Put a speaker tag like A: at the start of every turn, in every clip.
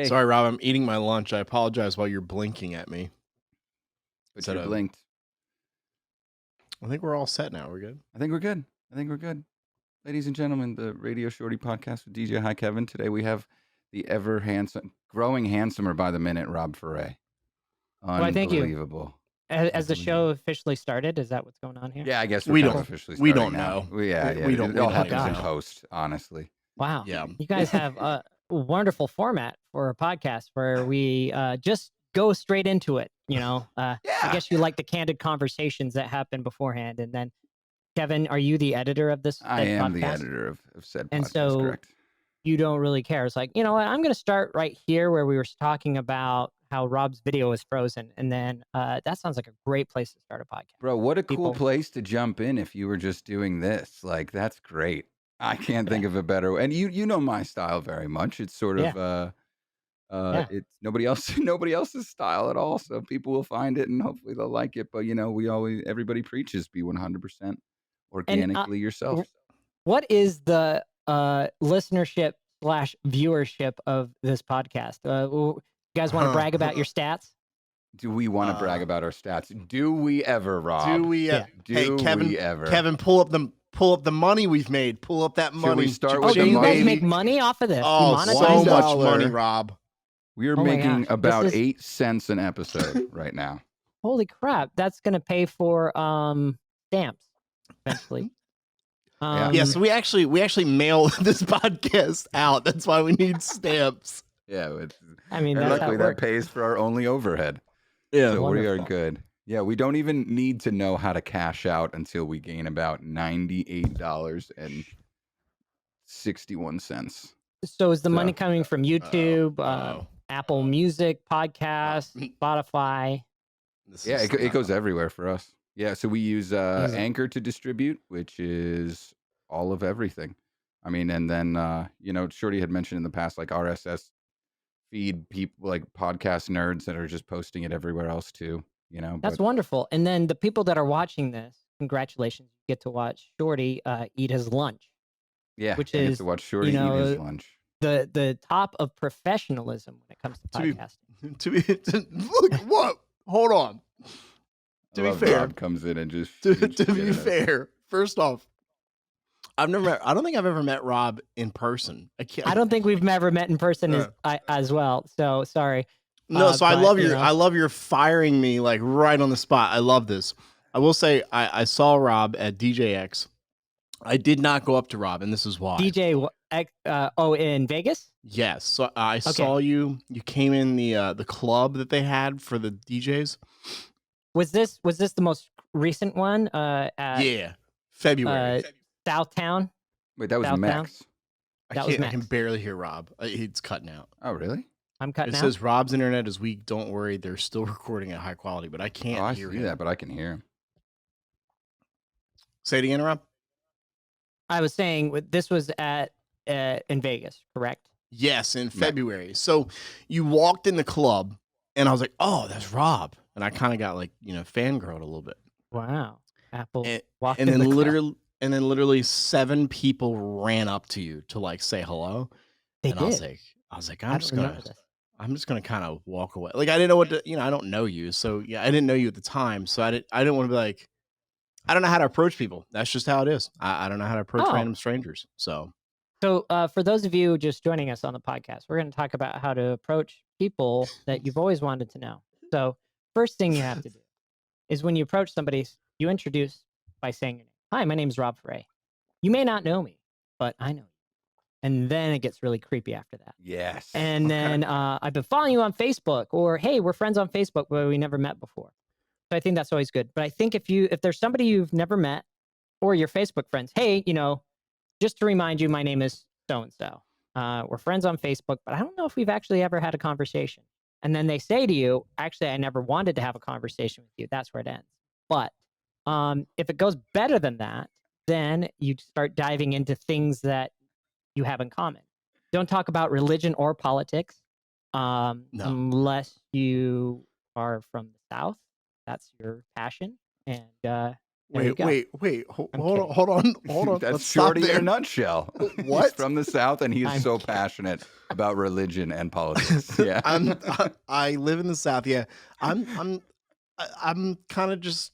A: Hey.
B: Sorry, Rob. I'm eating my lunch. I apologize while you're blinking at me.
A: But you blinked.
B: I think we're all set now. We're good.
A: I think we're good. Ladies and gentlemen, the Radio Shorty podcast with DJ Hi Kevin. Today we have the ever handsome, growing handsomer by the minute, Rob Ferre. Unbelievable.
C: As the show officially started, is that what's going on here?
A: Yeah, I guess we're officially starting
B: don't
A: now.
B: know.
A: It all happens in post, honestly.
C: Wow.
B: Yeah.
C: You guys have a wonderful format for a podcast where we just go straight into it. I guess you like the candid conversations that happen beforehand. And then, Kevin, are you the editor of this?
A: I am
C: podcast?
A: the editor of said podcast,
C: and so
A: correct.
C: You don't really care. It's like, you know what? I'm going to start right here where we were talking about how Rob's video is frozen. And then that sounds like a great place to start a podcast.
A: Bro, what a cool place to jump in if you were just doing this. Like, that's great. I can't think of a better way. And you know my style very much. It's sort of it's nobody else's style at all. So people will find it and hopefully they'll like it. But everybody preaches be 100% organically yourself.
C: What is the listenership / viewership of this podcast? You guys want to brag about your stats?
A: Do we want to brag about our stats? Do we ever, Rob?
B: Do we?
A: Kevin, we ever?
B: Kevin, pull up the money we've made. Pull up that money.
A: Should we start with
C: do
A: the
C: you
A: money?
C: guys make money off of this?
B: Oh, so much money, Rob.
A: We are making about 8 cents an episode right now.
C: Holy crap! That's gonna pay for stamps eventually.
B: So we actually mail this podcast out. That's why we need stamps.
A: Yeah,
C: luckily
A: that pays for our only overhead.
B: Yeah,
A: so we are good. Yeah, we don't even need to know how to cash out until we gain about $98.61.
C: So is the money coming from YouTube, Apple Music, podcast, Spotify?
A: It goes everywhere for us. Yeah, so we use Anchor to distribute, which is all of everything. I mean, and then Shorty had mentioned in the past, like RSS feed people, like podcast nerds that are just posting it everywhere else too.
C: That's wonderful. And then the people that are watching this, congratulations, you get to watch Shorty eat his lunch.
A: Yeah,
C: which
A: is
C: is
A: to watch Shorty eat his lunch.
C: The top of professionalism when it comes to podcasting.
B: Look, what? Hold on. To be fair,
A: Rob comes in and just
B: to be fair. First off, I don't think I've ever met Rob in person.
C: I don't think we've ever met in person as well. So sorry.
B: No, so I love your firing me like right on the spot. I love this. I will say I saw Rob at DJX. I did not go up to Rob, and this is why.
C: in Vegas?
B: Yes. So I saw you. You came in the club that they had for the DJs.
C: Was this the most recent one?
B: February.
C: Southtown.
A: Wait, that was Max.
B: I can barely hear Rob. It's cutting out.
A: Oh, really?
C: I'm cutting out.
B: It says Rob's internet is weak. Don't worry, they're still recording at high quality, but I can't hear him.
A: That, but I can hear him.
B: Say it again, Rob.
C: I was saying this was at in Vegas, correct?
B: Yes, in February. Right. So you walked in the club, and I was like, "Oh, that's Rob," and I kind of got fangirled a little bit.
C: Wow, Apple.
B: And then literally 7 people ran up to you to say hello.
C: They
B: and
C: did.
B: I was like, I'm just gonna kind of walk away. Like I didn't know what to, I don't know you, so I didn't know you at the time, so I didn't want to be like. I don't know how to approach people. That's just how it is. I don't know how to approach random strangers. So
C: for those of you just joining us on the podcast, we're going to talk about how to approach people that you've always wanted to know. So first thing you have to do is when you approach somebody, you introduce by saying your name. Hi, my name is Rob Ferre. You may not know me, but I know you. And then it gets really creepy after that.
A: Yes.
C: And then I've been following you on Facebook, or hey, we're friends on Facebook, but we never met before. So I think that's always good. But I think if there's somebody you've never met or your Facebook friends, hey, just to remind you, my name is so-and-so. We're friends on Facebook, but I don't know if we've actually ever had a conversation. And then they say to you, actually, I never wanted to have a conversation with you. That's where it ends. But if it goes better than that, then you start diving into things that you have in common. Don't talk about religion or politics unless you are from the South. That's your passion. And
B: Wait. Hold
C: kidding.
B: hold on.
A: That's
B: Let's stop
A: Shorty in a
B: there.
A: nutshell. He's
B: What?
A: from the South, and he is
C: I'm
A: so
C: kidding.
A: passionate about religion and politics. Yeah.
B: I live in the South. Yeah. I'm kind of just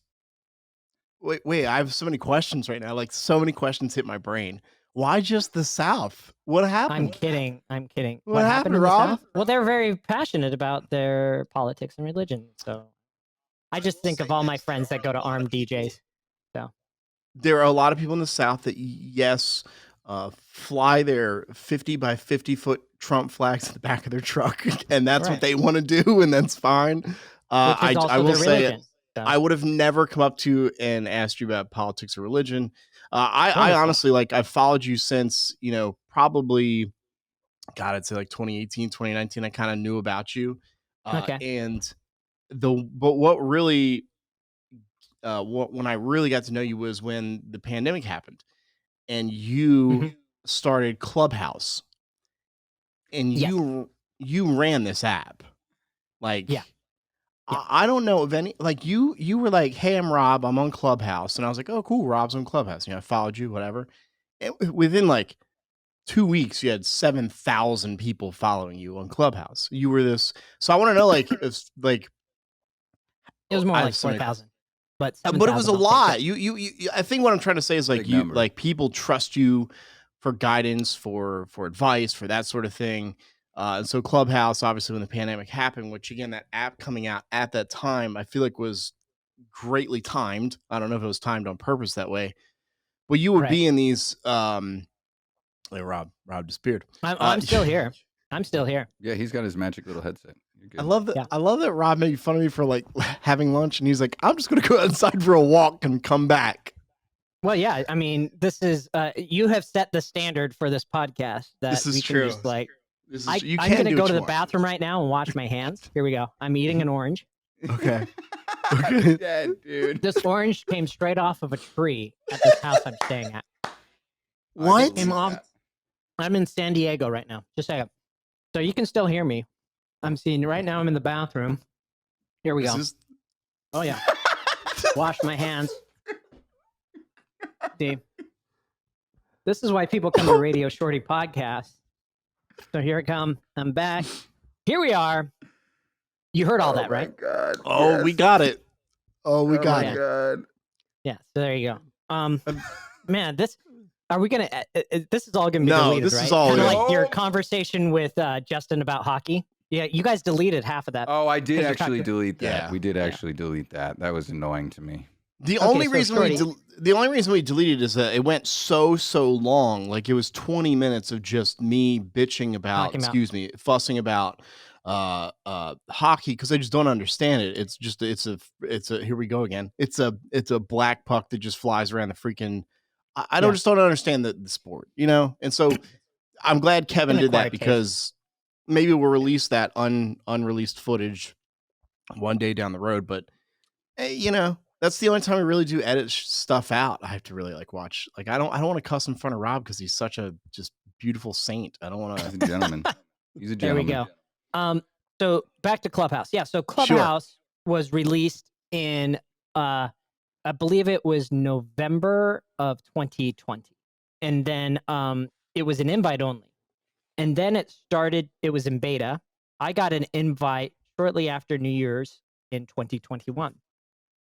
B: wait. I have so many questions right now. Like so many questions hit my brain. Why just the South? What
C: I'm
B: happened?
C: kidding. I'm kidding.
B: What happened,
C: in the
B: Rob?
C: South? Well, they're very passionate about their politics and religion. So I just think of all my friends that go to armed DJs. So
B: There are a lot of people in the South that fly their 50 by 50-foot Trump flags in the back of their truck, and that's what
C: right,
B: they want to do, and that's fine.
C: which is
B: I
C: also
B: will
C: their
B: say
C: religion. So
B: I would have never come up to you and asked you about politics or religion. I
C: wonderful.
B: honestly, like, I've followed you since, probably, God, I'd say like 2018, 2019. I kind of knew about you.
C: Okay.
B: And but what really, when I really got to know you was when the pandemic happened and you started Clubhouse and
C: Yes.
B: you ran this app. Like,
C: Yeah.
B: I don't know of any, like you were like, hey, I'm Rob, I'm on Clubhouse. And I was like, oh, cool, Rob's on Clubhouse. I followed you, whatever. And within like 2 weeks, you had 7,000 people following you on Clubhouse. You were this. So I want to know, like, if like,
C: It was more
B: I have
C: like
B: so many,
C: 4,000, but
B: but it was
C: 7,000.
B: a
C: I'll take
B: lot.
C: it.
B: I think what I'm trying to say is like
A: Big number.
B: like people trust you for guidance, for advice, for that sort of thing. And so Clubhouse, obviously, when the pandemic happened, which again, that app coming out at that time, I feel like was greatly timed. I don't know if it was timed on purpose that way, but you would
C: Right.
B: be in these. Like Rob disappeared.
C: I'm still here. I'm still here.
A: Yeah, he's got his magic little headset. You're good.
B: I love that.
C: Yeah.
B: I love that Rob made fun of me for like having lunch, and he's like, "I'm just going to go outside for a walk and come back."
C: Well, yeah. I mean, this is you have set the standard for this podcast. That
B: This is
C: we
B: true.
C: Can just like,
B: You
C: I'm
B: can
C: going to
B: do
C: go
B: what
C: to
B: you
C: the
B: want.
C: bathroom right now and wash my hands. Here we go. I'm eating an orange.
B: Okay.
A: I'm dead, dude.
C: This orange came straight off of a tree at this house I'm staying at.
B: What?
C: Came off. I'm in San Diego right now. Just a second. So you can still hear me. I'm seeing right now. I'm in the bathroom. Here we go. Oh yeah. Wash my hands. See, this is why people come to Radio Shorty podcast. So here it comes. I'm back. Here we are. You heard all that, right?
A: God.
B: Oh,
A: yes.
B: we got it. Oh, we
A: Oh
B: got
A: my
B: it.
A: God.
C: Yeah. So there you go. Man, this. Are we gonna? This is all gonna be
B: No,
C: deleted,
B: this
C: right?
B: is all
C: Kind of
B: in.
C: like your conversation with Justin about hockey. Yeah, you guys deleted half of that.
A: Oh, I did
C: 'Cause you're
A: actually
C: talking-
A: delete that.
B: Yeah.
A: We did actually delete that. That was annoying to me.
B: The
C: Okay,
B: only
C: so
B: reason
C: Shorty-
B: the only reason we deleted is that it went so long. Like it was 20 minutes of just me bitching about, fussing about hockey because I just don't understand it. It's just it's a here we go again. It's a black puck that just flies around the freaking. I don't
C: Yeah.
B: just don't understand the sport, And so I'm glad Kevin
C: An
B: did that
C: acquired taste.
B: because maybe we'll release that unreleased footage one day down the road. But that's the only time we really do edit stuff out. I have to really like watch. Like I don't want to cuss in front of Rob because he's such a just beautiful saint. I don't want
A: He's
B: to.
A: a gentleman. He's a
C: There we
A: gentleman.
C: go. So back to Clubhouse. Yeah. So Clubhouse was released in I believe it was November of 2020. And then it was an invite only. And then it was in beta. I got an invite shortly after New Year's in 2021.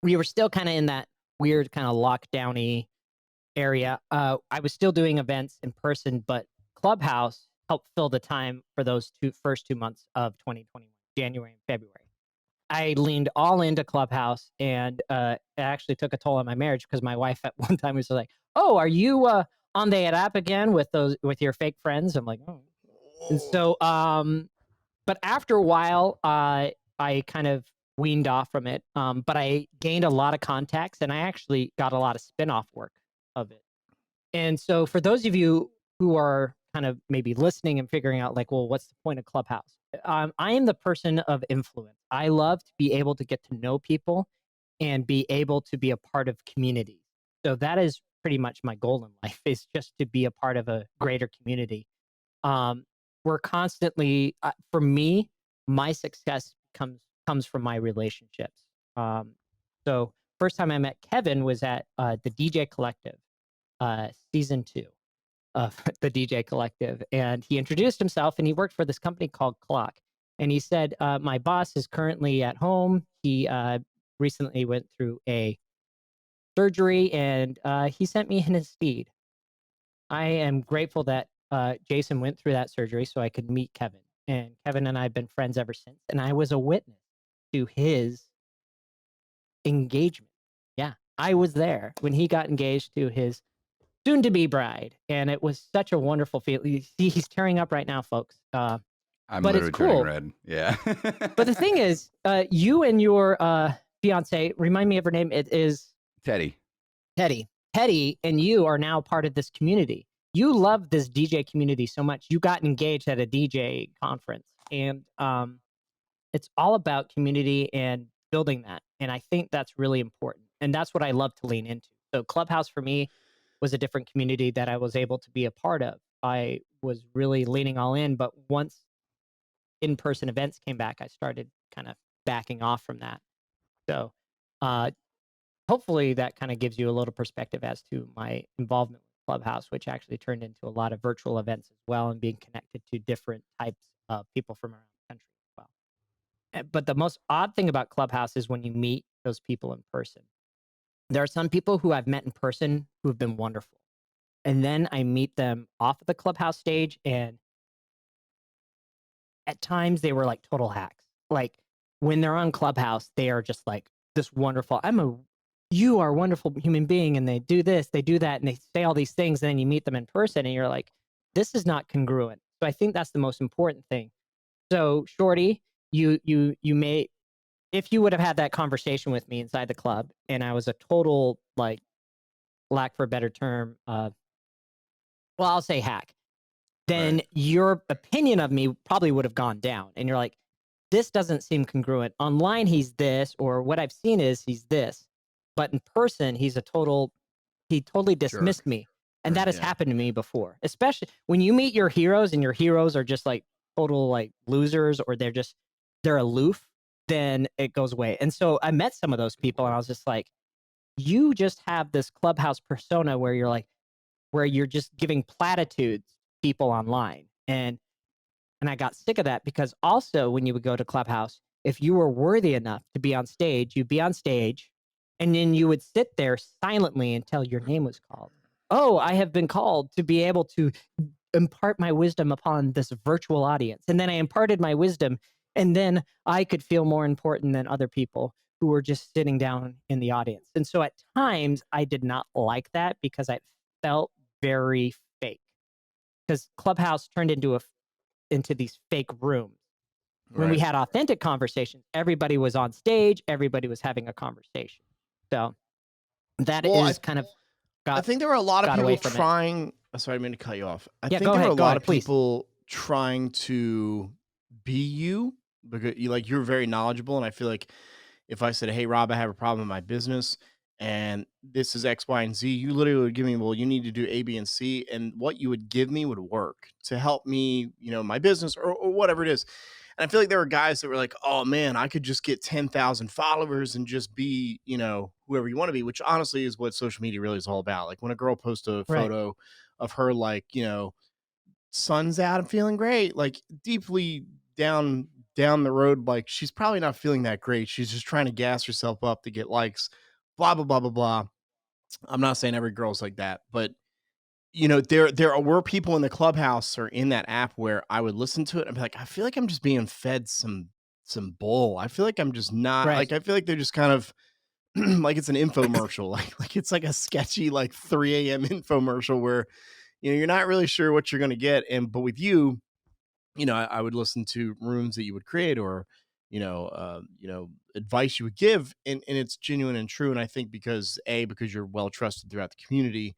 C: We were still kind of in that weird kind of lockdowny area. I was still doing events in person, but Clubhouse helped fill the time for those first 2 months of 2021, January and February. I leaned all into Clubhouse, and it actually took a toll on my marriage because my wife at one time was like, "Oh, are you on the app again with your fake friends?" I'm like, "Oh." And so, but after a while, I kind of weaned off from it. But I gained a lot of contacts, and I actually got a lot of spin-off work of it. And so, for those of you who are kind of maybe listening and figuring out, like, well, what's the point of Clubhouse? I am the person of influence. I love to be able to get to know people and be able to be a part of communities. So that is pretty much my goal in life, is just to be a part of a greater community. We're constantly, for me, my success comes from my relationships. So first time I met Kevin was at the DJ Collective, season 2 of the DJ Collective, and he introduced himself, and he worked for this company called Clock. And he said, "My boss is currently at home. He recently went through a surgery, and he sent me in his stead. I am grateful that Jason went through that surgery so I could meet Kevin. And Kevin and I have been friends ever since. And I was a witness to his engagement. Yeah, I was there when he got engaged to his soon to be bride. And it was such a wonderful feeling. You see, he's tearing up right now, folks.
A: I'm
C: But it's
A: literally turning
C: cool.
A: red. Yeah.
C: But the thing is, you and your fiance, remind me of her name. It is
A: Teddy.
C: Teddy. Teddy and you are now part of this community. You love this DJ community so much. You got engaged at a DJ conference, and it's all about community and building that. And I think that's really important. And that's what I love to lean into. So Clubhouse for me was a different community that I was able to be a part of. I was really leaning all in, but once in-person events came back, I started kind of backing off from that. So hopefully that kind of gives you a little perspective as to my involvement with Clubhouse, which actually turned into a lot of virtual events as well, and being connected to different types of people from around the country as well. But the most odd thing about Clubhouse is when you meet those people in person. There are some people who I've met in person who have been wonderful. And then I meet them off of the Clubhouse stage, and at times they were like total hacks. Like when they're on Clubhouse, they are just like this wonderful, you are a wonderful human being, and they do this, they do that, and they say all these things, and then you meet them in person and you're like, this is not congruent. So I think that's the most important thing. So Shorty, you may, if you would have had that conversation with me inside the club and I was a total, like, lack for a better term, well, I'll say hack, then
A: Right.
C: your opinion of me probably would have gone down. And you're like, this doesn't seem congruent. Online, he's this, or what I've seen is he's this. But in person, he totally dismissed
A: Jerk.
C: me. And that
A: Right.
C: has
B: Yeah.
C: happened to me before, especially when you meet your heroes and your heroes are just like total like losers, or they're aloof, then it goes away. And so I met some of those people and I was just like, you just have this Clubhouse persona where you're just giving platitudes to people online. And I got sick of that, because also when you would go to Clubhouse, if you were worthy enough to be on stage, you'd be on stage, and then you would sit there silently until your name was called. Oh, I have been called to be able to impart my wisdom upon this virtual audience. And then I imparted my wisdom, and then I could feel more important than other people who were just sitting down in the audience. And so at times I did not like that, because I felt very fake, because Clubhouse turned into these fake rooms. When we
B: Right.
C: had authentic conversations, everybody was on stage, everybody was having a conversation. So that
B: Well,
C: is kind of
B: I
C: got
B: think there were a lot of
C: away
B: people
C: from it.
B: trying. Sorry, I didn't mean to cut you off. I
C: Yeah,
B: think there were a
C: go
B: lot
C: ahead,
B: of
C: please.
B: people trying to be you, because you're very knowledgeable, and I feel like if I said, "Hey, Rob, I have a problem in my business, and this is X, Y, and Z," you literally would give me, "Well, you need to do A, B, and C," and what you would give me would work to help me, my business, or whatever it is. And I feel like there were guys that were like, "Oh man, I could just get 10,000 followers and just be, whoever you want to be," which honestly is what social media really is all about. Like when a girl posts a
C: Right.
B: photo of her, like, sun's out, I'm feeling great, like deeply down the road, like she's probably not feeling that great. She's just trying to gas herself up to get likes, blah, blah, blah, blah, blah. I'm not saying every girl's like that, but there were people in the Clubhouse or in that app where I would listen to it and be like, I feel like I'm just being fed some bull. I feel like I'm just not,
C: Right.
B: like, I feel like they're just kind of like it's an infomercial, like it's like a sketchy like 3 a.m. infomercial where you're not really sure what you're gonna get. But with you, I would listen to rooms that you would create, or advice you would give, and it's genuine and true. And I think because you're well trusted throughout the community,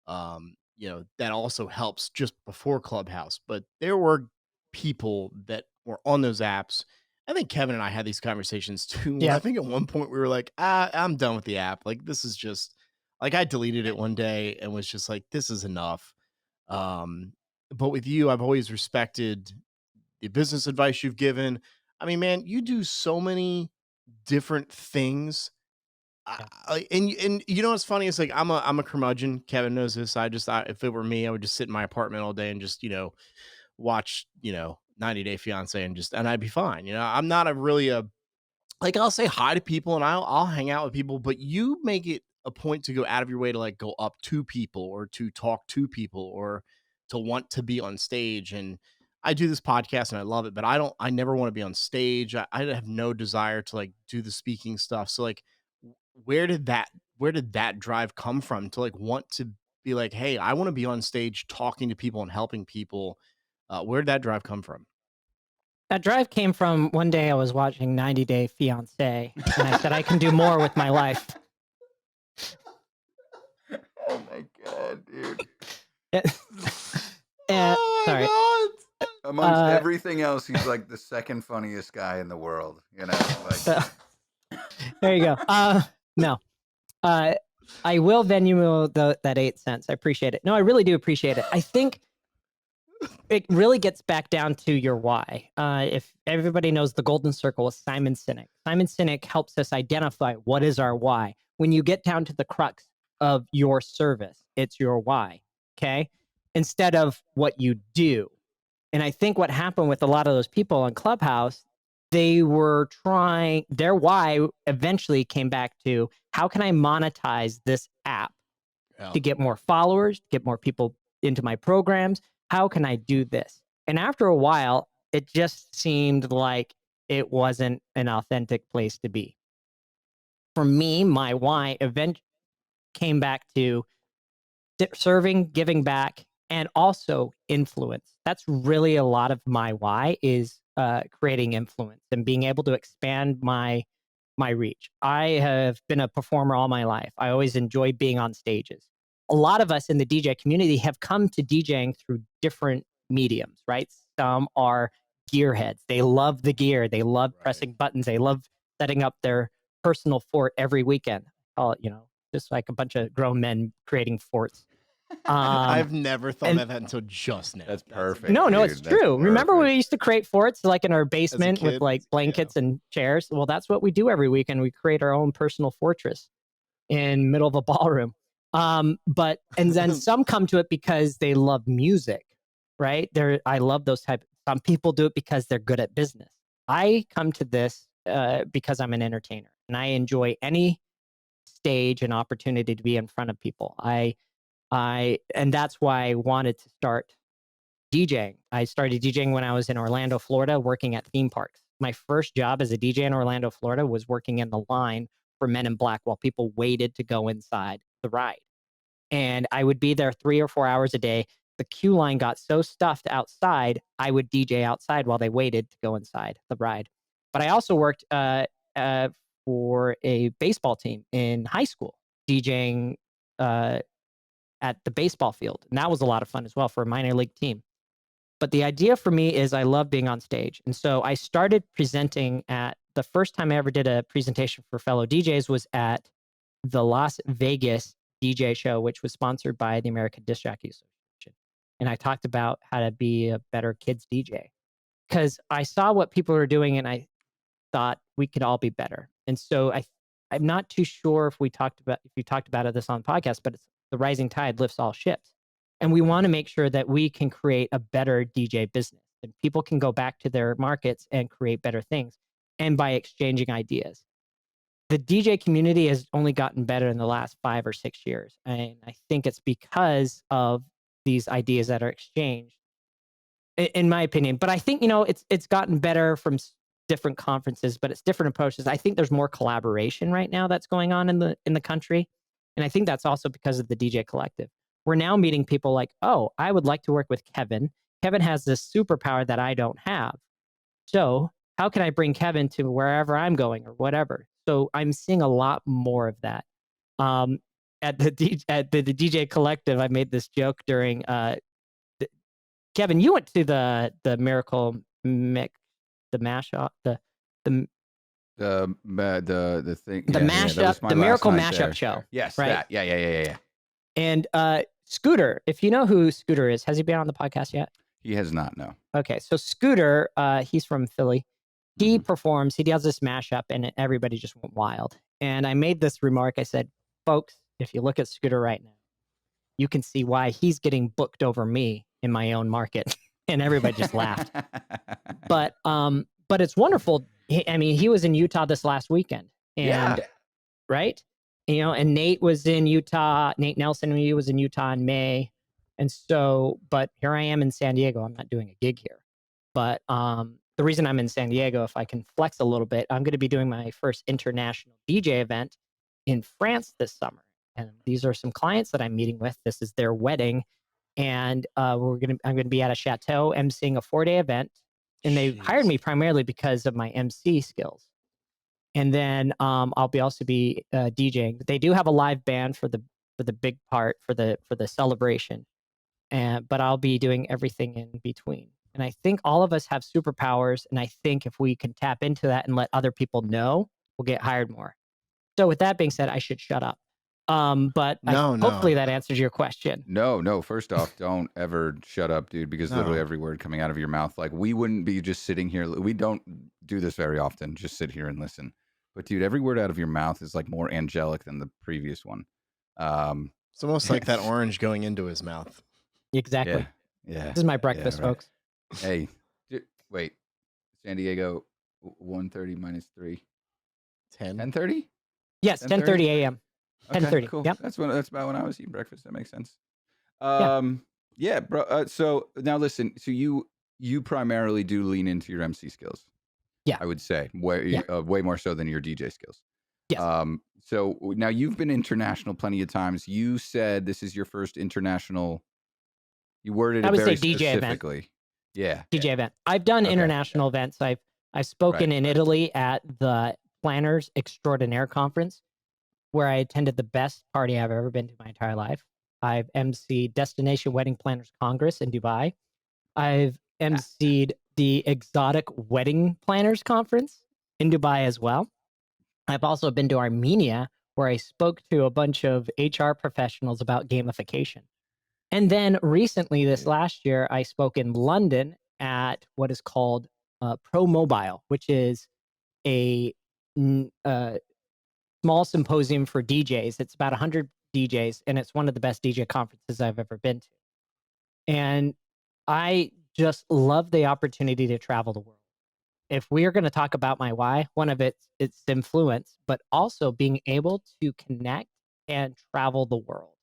B: that also helps just before Clubhouse. But there were people that were on those apps. I think Kevin and I had these conversations too, where I
C: Yeah.
B: think at one point we were like, I'm done with the app. Like, this is just like, I deleted it one day and was just like, this is enough. But with you, I've always respected the business advice you've given. I mean, man, you do so many different things. And you know what's funny? It's like I'm a curmudgeon. Kevin knows this. If it were me, I would just sit in my apartment all day and just watch 90 Day Fiance and I'd be fine. I'm not a really a like I'll say hi to people and I'll hang out with people, but you make it a point to go out of your way to like go up to people or to talk to people or to want to be on stage. And I do this podcast and I love it, but I never want to be on stage. I have no desire to like do the speaking stuff. So like where did that drive come from to like want to be like, hey, I want to be on stage talking to people and helping people? Where did that drive come from?
C: That drive came from one day I was watching 90 Day Fiance, and I said I can do more with my life.
A: Oh my god, dude!
C: Sorry.
B: God.
A: Amongst everything else, he's like the second funniest guy in the world. Like.
C: There you go. No, I will Venmo that 8 cents. I appreciate it. No, I really do appreciate it. I think it really gets back down to your why. If everybody knows the golden circle with Simon Sinek, Simon Sinek helps us identify what is our why. When you get down to the crux of your service, it's your why. Okay. Instead of what you do. And I think what happened with a lot of those people on Clubhouse, they were trying, their why eventually came back to how can I monetize this app to get more followers, get more people into my programs? How can I do this? And after a while, it just seemed like it wasn't an authentic place to be. For me, my why event came back to serving, giving back, and also influence. That's really a lot of my why is creating influence and being able to expand my reach. I have been a performer all my life. I always enjoy being on stages. A lot of us in the DJ community have come to DJing through different mediums, right? Some are gearheads. They love the gear. They love pressing buttons. They love setting up their personal fort every weekend. Call it, just like a bunch of grown men creating forts.
B: I've never thought of that until just now.
A: That's perfect.
C: No,
A: dude.
C: it's true. Remember when we used to create forts like in our basement with like blankets and chairs? Well, that's what we do every weekend. We create our own personal fortress in middle of a ballroom. And then some come to it because they love music, right? I love those some people do it because they're good at business. I come to this because I'm an entertainer and I enjoy any stage and opportunity to be in front of people. And that's why I wanted to start DJing. I started DJing when I was in Orlando, Florida, working at theme parks. My first job as a DJ in Orlando, Florida was working in the line for Men in Black while people waited to go inside the ride. And I would be there 3 or 4 hours a day. The queue line got so stuffed outside, I would DJ outside while they waited to go inside the ride. But I also worked for a baseball team in high school, DJing at the baseball field. And that was a lot of fun as well for a minor league team. But the idea for me is I love being on stage. And so I started presenting the first time I ever did a presentation for fellow DJs was at the Las Vegas DJ show, which was sponsored by the American Disc Jockey Association. And I talked about how to be a better kids DJ because I saw what people were doing and I thought we could all be better. And so I'm not too sure if you talked about this on the podcast, but it's the rising tide lifts all ships. And we want to make sure that we can create a better DJ business and people can go back to their markets and create better things. And by exchanging ideas, the DJ community has only gotten better in the last 5 or 6 years. And I think it's because of these ideas that are exchanged, in my opinion. But I think, it's gotten better from different conferences, but it's different approaches. I think there's more collaboration right now that's going on in the country. And I think that's also because of the DJ Collective. We're now meeting people like, oh, I would like to work with Kevin. Kevin has this superpower that I don't have. So how can I bring Kevin to wherever I'm going or whatever? So I'm seeing a lot more of that. At the DJ Collective, I made this joke during Kevin, you went to the Miracle Mix, the mashup, the thing, the mashup, the Miracle Mashup show.
A: Yes,
C: right?
A: That. Yeah.
C: And Scooter, if you know who Scooter is, has he been on the podcast yet?
A: He has not, no.
C: Okay, so Scooter, he's from Philly. He performs, he does this mashup, and everybody just went wild. And I made this remark. I said, folks, if you look at Scooter right now, you can see why he's getting booked over me in my own market. And everybody just laughed. But it's wonderful. I mean, he was in Utah this last weekend, and right, and Nate was in Utah. Nate Nelson, he was in Utah in May, and so, but here I am in San Diego. I'm not doing a gig here, but the reason I'm in San Diego, if I can flex a little bit, I'm going to be doing my first international DJ event in France this summer, and these are some clients that I'm meeting with. This is their wedding. And I'm going to be at a chateau emceeing a 4-day event, and they hired me primarily because of my MC skills. And then I'll also be DJing. But they do have a live band for the big part for the celebration, but I'll be doing everything in between. And I think all of us have superpowers, and I think if we can tap into that and let other people know, we'll get hired more. So with that being said, I should shut up. But hopefully that answers your question.
A: No. First off, don't ever shut up, dude, because literally every word coming out of your mouth, like we wouldn't be just sitting here. We don't do this very often, just sit here and listen. But dude, every word out of your mouth is like more angelic than the previous one.
B: It's almost like that orange going into his mouth.
C: Exactly.
A: Yeah.
C: This is my breakfast, folks.
A: Hey, wait. San Diego, 1:30 minus 3. 10:30?
C: Yes, 10:30 a.m.
A: Okay,
C: 10:30.
A: cool.
C: Yep.
A: That's about when I was eating breakfast. That makes sense. Yeah, bro. So now listen. So you primarily do lean into your MC skills.
C: Yeah,
A: I would say way more so than your DJ skills.
C: Yes.
A: So now you've been international plenty of times. You said this is your first international. You worded it very specifically.
C: Event.
A: Yeah.
C: DJ event. I've done international events. I've spoken in Italy at the Planners Extraordinaire Conference, where I attended the best party I've ever been to my entire life. I've emceed Destination Wedding Planners Congress in Dubai. I've emceed the Exotic Wedding Planners Conference in Dubai as well. I've also been to Armenia, where I spoke to a bunch of HR professionals about gamification. And then recently, this last year, I spoke in London at what is called Pro Mobile, which is a small symposium for DJs. It's about 100 DJs, and it's one of the best DJ conferences I've ever been to. And I just love the opportunity to travel the world. If we are going to talk about my why, one of it's influence, but also being able to connect and travel the world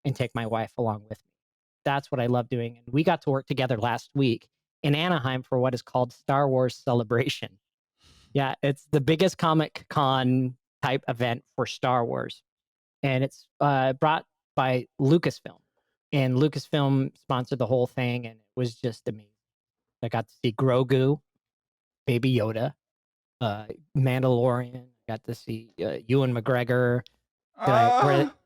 C: and take my wife along with me. That's what I love doing. And we got to work together last week in Anaheim for what is called Star Wars Celebration. Yeah, it's the biggest Comic Con type event for Star Wars. And it's brought by Lucasfilm. And Lucasfilm sponsored the whole thing, and it was just amazing. I got to see Grogu, Baby Yoda, Mandalorian. I got to see Ewan McGregor.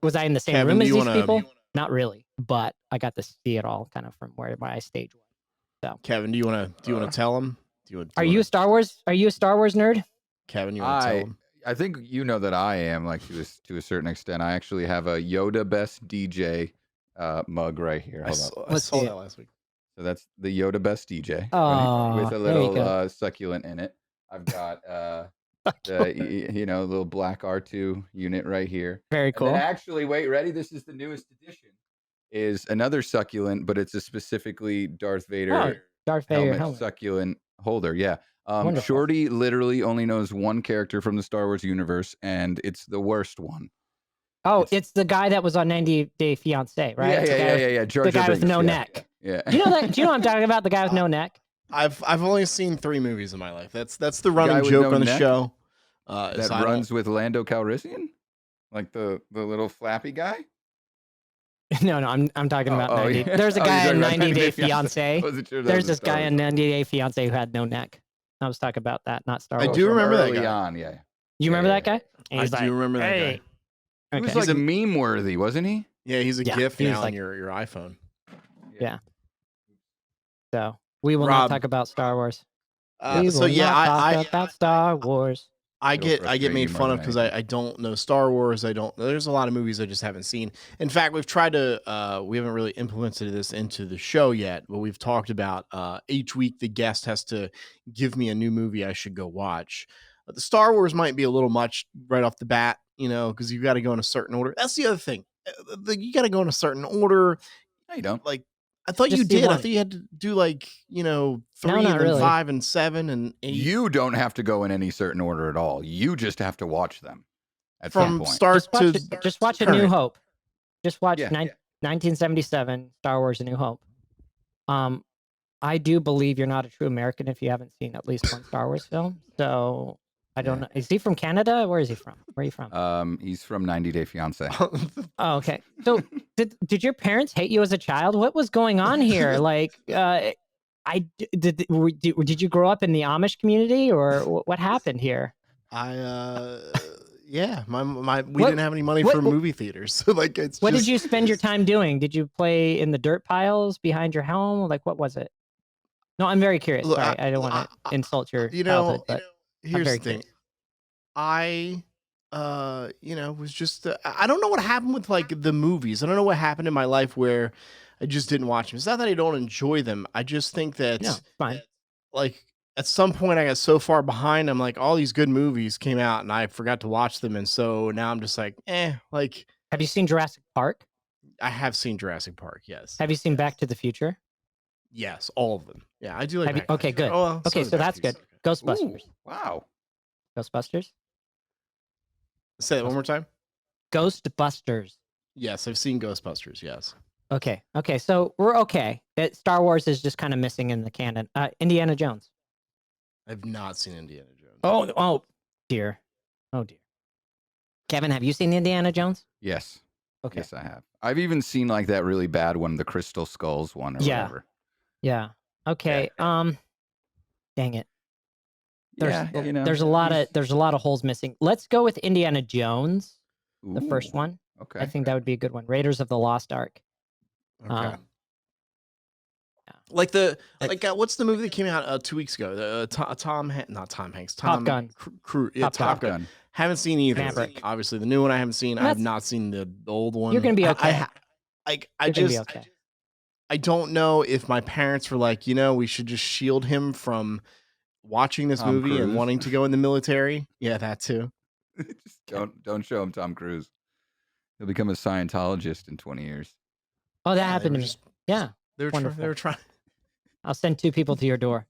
C: Was I in the same
B: Kevin,
C: room as these people? Not really, but I got to see it all kind of from where my stage was. So,
B: Kevin, do you want to tell him?
C: Are you a Star Wars nerd?
B: Kevin, you want to tell him?
A: I think you know that I am, like to a certain extent. I actually have a Yoda Best DJ mug right here. Hold on.
B: I saw that last week.
A: So that's the Yoda Best DJ with a little succulent in it. I've got the little black R2 unit right here.
C: Very cool.
A: And then actually, wait, ready? This is the newest edition. Is another succulent, but it's a specifically Darth Vader helmet succulent holder. Yeah. Shorty literally only knows one character from the Star Wars universe, and it's the worst one.
C: Oh, it's the guy that was on 90 Day Fiancé, right?
A: Yeah.
C: The guy with no neck.
A: Yeah.
C: Do you know that? Do you know what I'm talking about? The guy with no neck.
B: I've only seen 3 movies in my life. That's the running joke on the show.
A: That runs with Lando Calrissian, like the little flappy guy.
C: No, I'm talking about 90. Yeah. There's a guy on 90 Day Fiancé. There's this guy on 90 Day Fiancé who had no neck. I was talking about that, not Star Wars.
B: I do remember that guy.
C: You remember that guy?
B: I do remember that guy.
A: He was like meme worthy, wasn't he?
B: Yeah, he's a GIF now on your iPhone.
C: Yeah. So we will not talk about Star Wars.
B: I
C: talk about Star Wars.
B: I get made fun of because I don't know Star Wars. There's a lot of movies I just haven't seen. In fact, we've tried to we haven't really implemented this into the show yet, but we've talked about each week the guest has to give me a new movie I should go watch. The Star Wars might be a little much right off the bat, because you got to go in a certain order. That's the other thing. You got to go in a certain order.
A: No, you don't.
B: Like, I thought you
C: Just see
B: did. I
C: one.
B: thought you had to do like, 3
C: not
B: and then
C: really.
B: 5 and 7 and 8.
A: You don't have to go in any certain order at all. You just have to watch them at some
B: From
A: point.
B: start
C: Just watch A
B: current.
C: New Hope. Just watch
A: Yeah.
C: 1977 Star Wars: A New Hope. I do believe you're not a true American if you haven't seen at least one Star Wars film. So I don't know. Is he from Canada? Where is he from? Where are you from?
A: He's from 90 Day Fiance.
C: Oh, okay. So did your parents hate you as a child? What was going on here? Like, did you grow up in the Amish community, or what happened here?
B: Yeah, we didn't have any money for movie theaters. So like,
C: what did you spend your time doing? Did you play in the dirt piles behind your home? Like, what was it? No, I'm very curious.
B: Look,
C: Sorry, I don't want to insult your childhood, but
B: here's the thing. I was just I don't know what happened with like the movies. I don't know what happened in my life where I just didn't watch them. It's not that I don't enjoy them. I just think that
C: fine.
B: Like at some point I got so far behind. I'm like, all these good movies came out and I forgot to watch them, and so now I'm just like, like.
C: Have you seen Jurassic Park?
B: I have seen Jurassic Park. Yes.
C: Have you seen Back to the Future?
B: Yes, all of them. Yeah, I do like.
C: Okay, good.
B: Oh, well,
C: okay, so that's good. Ghostbusters.
A: Ooh, wow.
C: Ghostbusters.
B: Say that one more time.
C: Ghostbusters.
B: Yes, I've seen Ghostbusters. Yes.
C: Okay. So we're okay. Star Wars is just kind of missing in the canon. Indiana Jones.
B: I've not seen Indiana Jones.
C: Oh dear. Oh dear. Kevin, have you seen Indiana Jones?
A: Yes.
C: Okay.
A: Yes, I have. I've even seen like that really bad one, the Crystal Skulls one, or whatever.
C: Yeah. Okay.
A: Yeah.
C: Dang it. There's
A: a
C: lot of holes missing. Let's go with Indiana Jones, the first one.
A: Okay.
C: I think that would be a good one. Raiders of the Lost Ark.
B: Okay. Like what's the movie that came out 2 weeks ago? Not Tom Hanks.
C: Top Gun.
B: Top Gun. Haven't seen either.
C: Maverick.
B: Obviously, the new one I haven't seen. I have not seen the old one.
C: You're gonna be okay.
B: I don't know if my parents were like, we should just shield him from watching this movie
A: Cruise.
B: and wanting to go in the military. Yeah, that too.
A: Just don't show him Tom Cruise. He'll become a Scientologist in 20 years.
C: Oh, that happened to me. Yeah.
B: They were trying.
C: I'll send 2 people to your door.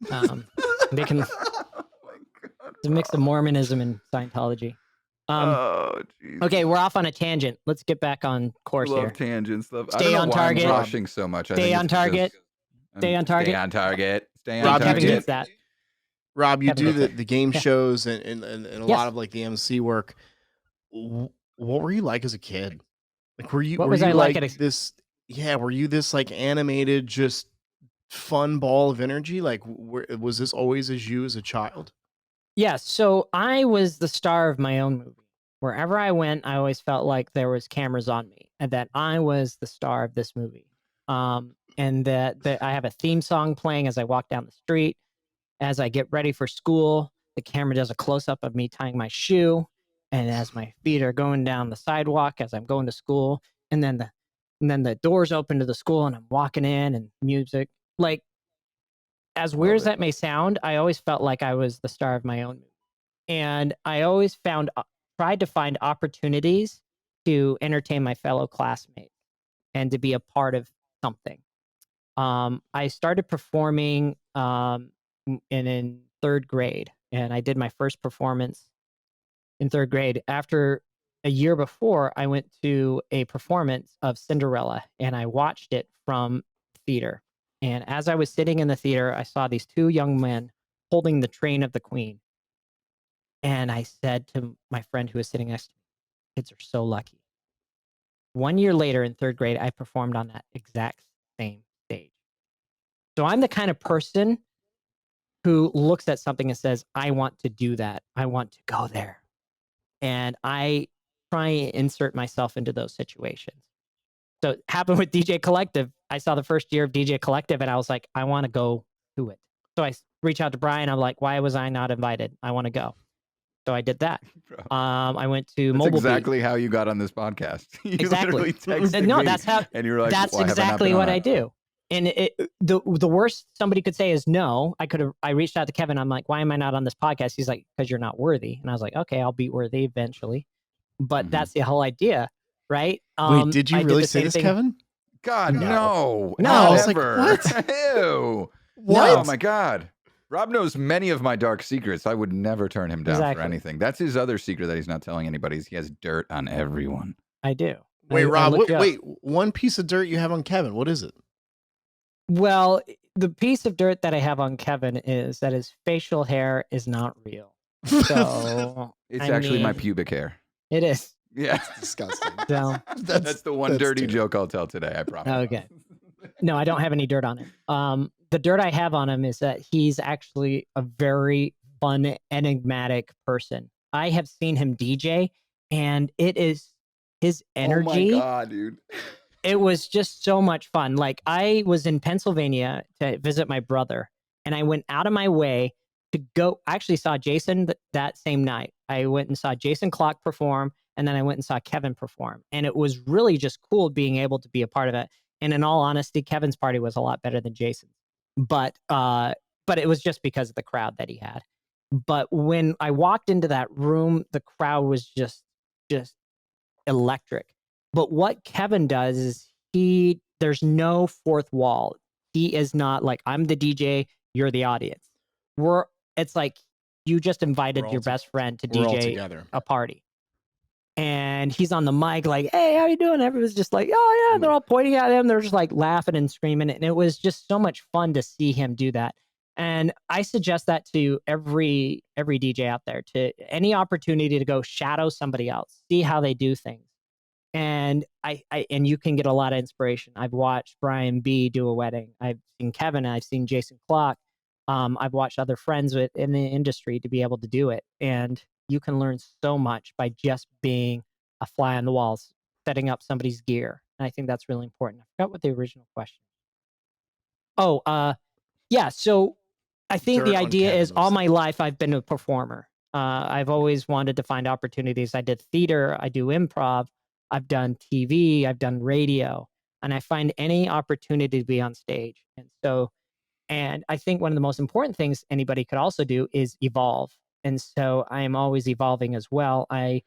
C: They can. It's a mix of Mormonism and Scientology.
A: Jeez.
C: Okay, we're off on a tangent. Let's get back on course here.
A: Tangents.
C: Stay on target.
A: I'm rushing so much.
C: Stay on target. Stay on target.
A: Stay on target. Stay on
B: Rob,
A: target.
C: Kevin gets that.
B: Rob, you do the game shows and a lot of like the MC work. What were you like as a kid? Like, were you like this? Yeah, were you this like animated, just fun ball of energy? Like, was this always as you as a child?
C: Yeah, so I was the star of my own movie. Wherever I went, I always felt like there was cameras on me and that I was the star of this movie. And that I have a theme song playing as I walk down the street. As I get ready for school, the camera does a close-up of me tying my shoe. And as my feet are going down the sidewalk as I'm going to school, and then the doors open to the school and I'm walking in and music. Like, as weird as that may sound, I always felt like I was the star of my own movie. And I always tried to find opportunities to entertain my fellow classmates and to be a part of something. I started performing in 3rd grade, and I did my first performance in 3rd grade. After a year before, I went to a performance of Cinderella, and I watched it from theater. And as I was sitting in the theater, I saw these 2 young men holding the train of the Queen. And I said to my friend who was sitting next to me, kids are so lucky. 1 year later in 3rd grade, I performed on that exact same stage. So I'm the kind of person who looks at something and says, I want to do that. I want to go there. And I try and insert myself into those situations. So it happened with DJ Collective. I saw the first year of DJ Collective and I was like, I want to go to it. So I reached out to Brian. I'm like, why was I not invited? I want to go. So I did that. I went to Mobile
A: exactly how you got on this podcast. You
C: exactly.
A: texted
C: No,
A: me
C: that's how.
A: and you were like,
C: that's exactly what I do. And the worst somebody could say is no. I reached out to Kevin. I'm like, why am I not on this podcast? He's like, because you're not worthy. And I was like, okay, I'll be worthy eventually. But that's the whole idea, right?
B: Wait, did you
C: I did
B: really
C: the
B: say
C: same
B: this,
C: thing.
B: Kevin?
A: God, no.
C: No.
A: Not
C: I was
B: like,
A: ever.
B: what?
A: Ew.
B: What?
A: Oh my God. Rob knows many of my dark secrets. I would never turn him down for anything. That's his other secret that he's not telling anybody. Is he has dirt on everyone.
C: I do.
B: Wait, Rob, wait, one piece of dirt you have on Kevin. What is it?
C: Well, the piece of dirt that I have on Kevin is that his facial hair is not real. So
A: it's actually my pubic hair.
C: It is.
A: Yeah.
B: That's disgusting.
C: So,
A: that's the one dirty joke I'll tell today, I promise.
C: Okay. No, I don't have any dirt on him. The dirt I have on him is that he's actually a very fun, enigmatic person. I have seen him DJ, and it is his energy.
A: Oh my God, dude.
C: It was just so much fun. Like, I was in Pennsylvania to visit my brother, and I went out of my way to go. I actually saw Jason that same night. I went and saw Jason Clock perform, and then I went and saw Kevin perform. And it was really just cool being able to be a part of it. And in all honesty, Kevin's party was a lot better than Jason's. But it was just because of the crowd that he had. But when I walked into that room, the crowd was just electric. But what Kevin does is there's no fourth wall. He is not like, I'm the DJ, you're the audience. It's like you just invited your best friend to DJ a party. And he's on the mic like, hey, how you doing? Everyone's just like, oh yeah, they're all pointing at him. They're just like laughing and screaming. And it was just so much fun to see him do that. And I suggest that to every DJ out there, to any opportunity to go shadow somebody else, see how they do things. And and you can get a lot of inspiration. I've watched Brian B do a wedding. I've seen Kevin. I've seen Jason Clock. I've watched other friends in the industry to be able to do it. And you can learn so much by just being a fly on the walls, setting up somebody's gear. And I think that's really important. I forgot what the original question. Yeah. So I think the idea is all my life I've been a performer. I've always wanted to find opportunities. I did theater. I do improv. I've done TV. I've done radio. And I find any opportunity to be on stage. And I think one of the most important things anybody could also do is evolve. And so I am always evolving as well. I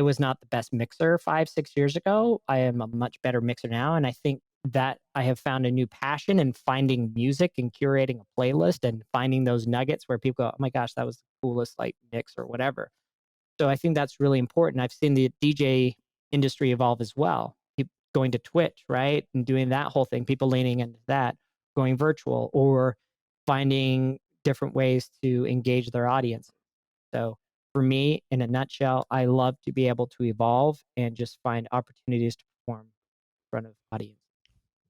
C: was not the best mixer 5-6 years ago. I am a much better mixer now. And I think that I have found a new passion in finding music and curating a playlist and finding those nuggets where people go, oh my gosh, that was the coolest like mix or whatever. So I think that's really important. I've seen the DJ industry evolve as well. People going to Twitch, right? And doing that whole thing, people leaning into that, going virtual or finding different ways to engage their audience. So for me, in a nutshell, I love to be able to evolve and just find opportunities to perform in front of audience.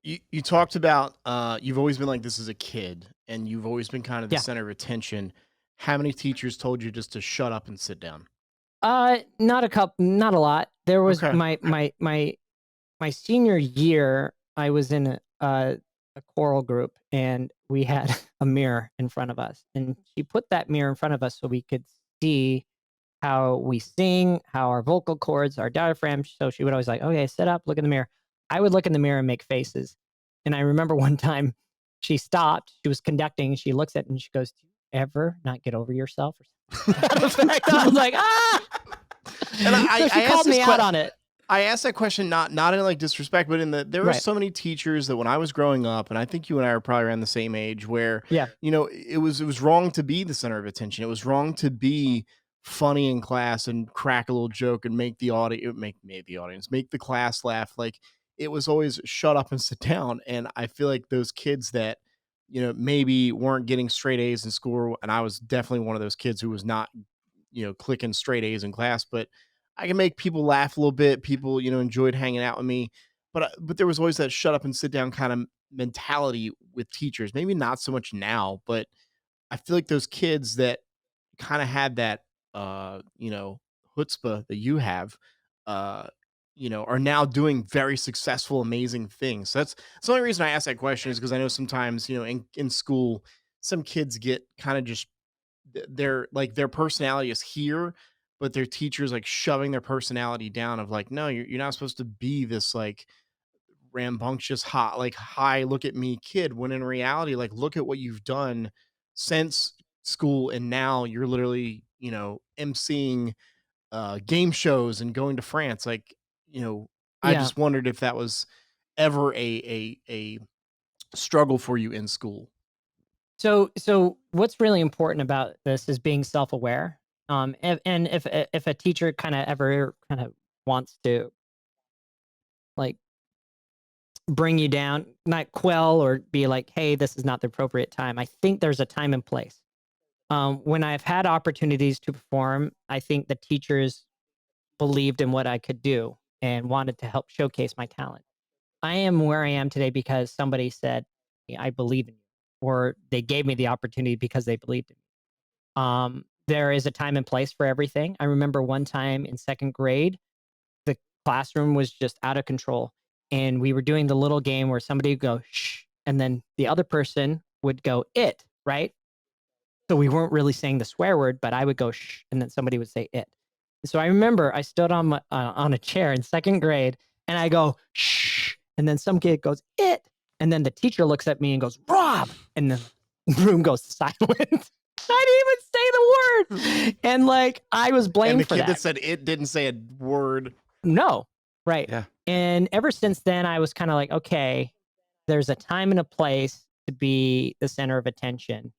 B: You talked about you've always been like this as a kid, and you've always been kind of the center of attention. How many teachers told you just to shut up and sit down?
C: Not a lot. There was my senior year. I was in a choral group, and we had a mirror in front of us, and she put that mirror in front of us so we could see how we sing, how our vocal cords, our diaphragm. So she would always like, okay, sit up, look in the mirror. I would look in the mirror and make faces. And I remember one time she stopped, she was conducting, she looks at it and she goes, do you ever not get over yourself? I was like, ah! And she called me out on it.
B: I asked that question not in like disrespect, but there were so many teachers that when I was growing up, and I think you and I are probably around the same age, where it was wrong to be the center of attention. It was wrong to be funny in class and crack a little joke and make the class laugh. Like, it was always shut up and sit down. And I feel like those kids that maybe weren't getting straight A's in school, and I was definitely one of those kids who was not clicking straight A's in class, but I can make people laugh a little bit. People, enjoyed hanging out with me, but there was always that shut up and sit down kind of mentality with teachers. Maybe not so much now, but I feel like those kids that kind of had that, chutzpah that you have, are now doing very successful, amazing things. So that's the only reason I ask that question, is because I know sometimes, in school, some kids get kind of just their personality is here, but their teachers like shoving their personality down of like, no, you're not supposed to be this like rambunctious, hot, like, hi, look at me kid, when in reality, like, look at what you've done since school, and now you're literally, emceeing game shows and going to France. Like, I
C: Yeah.
B: just wondered if that was ever a struggle for you in school.
C: So what's really important about this is being self-aware. And if a teacher kind of ever kind of wants to like bring you down, not quell or be like, hey, this is not the appropriate time. I think there's a time and place. When I've had opportunities to perform, I think the teachers believed in what I could do and wanted to help showcase my talent. I am where I am today because somebody said, I believe in you, or they gave me the opportunity because they believed in me. There is a time and place for everything. I remember one time in second grade, the classroom was just out of control. And we were doing the little game where somebody would go, shh, and then the other person would go, it, right? So we weren't really saying the swear word, but I would go, shh, and then somebody would say it. So I remember I stood on a chair in second grade and I go, shh, and then some kid goes, it. And then the teacher looks at me and goes, Rob. And then the room goes silent. I didn't even say the word. And like, I was
B: And
C: blamed
B: the
C: for
B: kid
C: that.
B: that said it didn't say a word.
C: No. Right.
A: Yeah.
C: And ever since then, I was kind of like, okay, there's a time and a place to be the center of attention.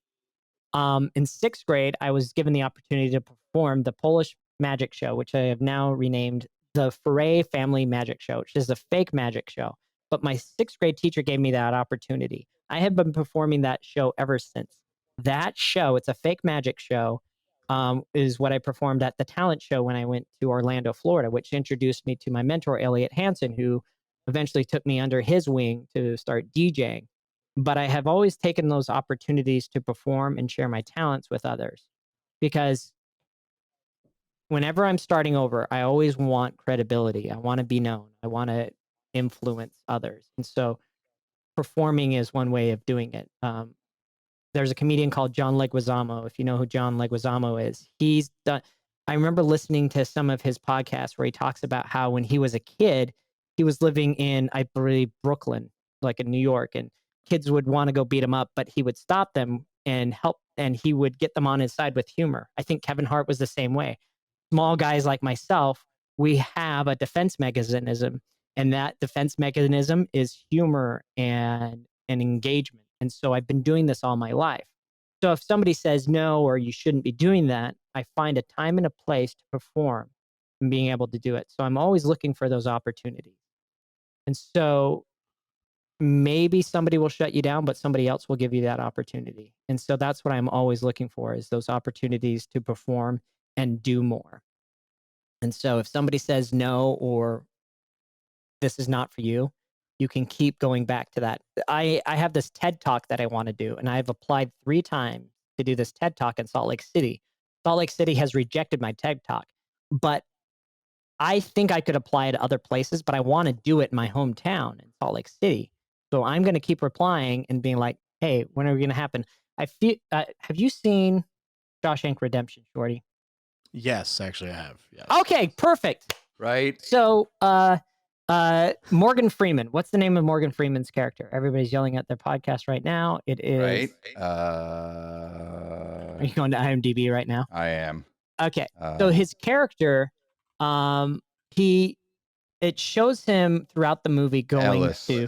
C: In sixth grade, I was given the opportunity to perform the Polish magic show, which I have now renamed the Ferre Family Magic Show, which is a fake magic show. But my sixth grade teacher gave me that opportunity. I have been performing that show ever since. That show, it's a fake magic show, is what I performed at the talent show when I went to Orlando, Florida, which introduced me to my mentor, Elliot Hansen, who eventually took me under his wing to start DJing. But I have always taken those opportunities to perform and share my talents with others because whenever I'm starting over, I always want credibility. I want to be known. I want to influence others. And so performing is one way of doing it. There's a comedian called John Leguizamo. If you know who John Leguizamo is, he's done. I remember listening to some of his podcasts where he talks about how when he was a kid, he was living in, I believe, Brooklyn, like in New York, and kids would want to go beat him up, but he would stop them and help, and he would get them on his side with humor. I think Kevin Hart was the same way. Small guys like myself, we have a defense mechanism, and that defense mechanism is humor and engagement. And so I've been doing this all my life. So if somebody says no, or you shouldn't be doing that, I find a time and a place to perform and being able to do it. So I'm always looking for those opportunities. And so maybe somebody will shut you down, but somebody else will give you that opportunity. And so that's what I'm always looking for, is those opportunities to perform and do more. And so if somebody says no, or this is not for you, you can keep going back to that. I have this TED Talk that I want to do, and I've applied 3 times to do this TED Talk in Salt Lake City. Salt Lake City has rejected my TED Talk, but I think I could apply to other places, but I want to do it in my hometown in Salt Lake City. So I'm going to keep replying and being like, hey, when are we going to happen? I feel, have you seen Shawshank Redemption, Shorty?
B: Yes, actually, I have. Yes.
C: Okay, perfect.
A: Right.
C: So, Morgan Freeman. What's the name of Morgan Freeman's character? Everybody's yelling at their podcast right now. It is.
A: Right.
C: Are you going to IMDb right now?
A: I am.
C: Okay. So his character, it shows him throughout the movie going to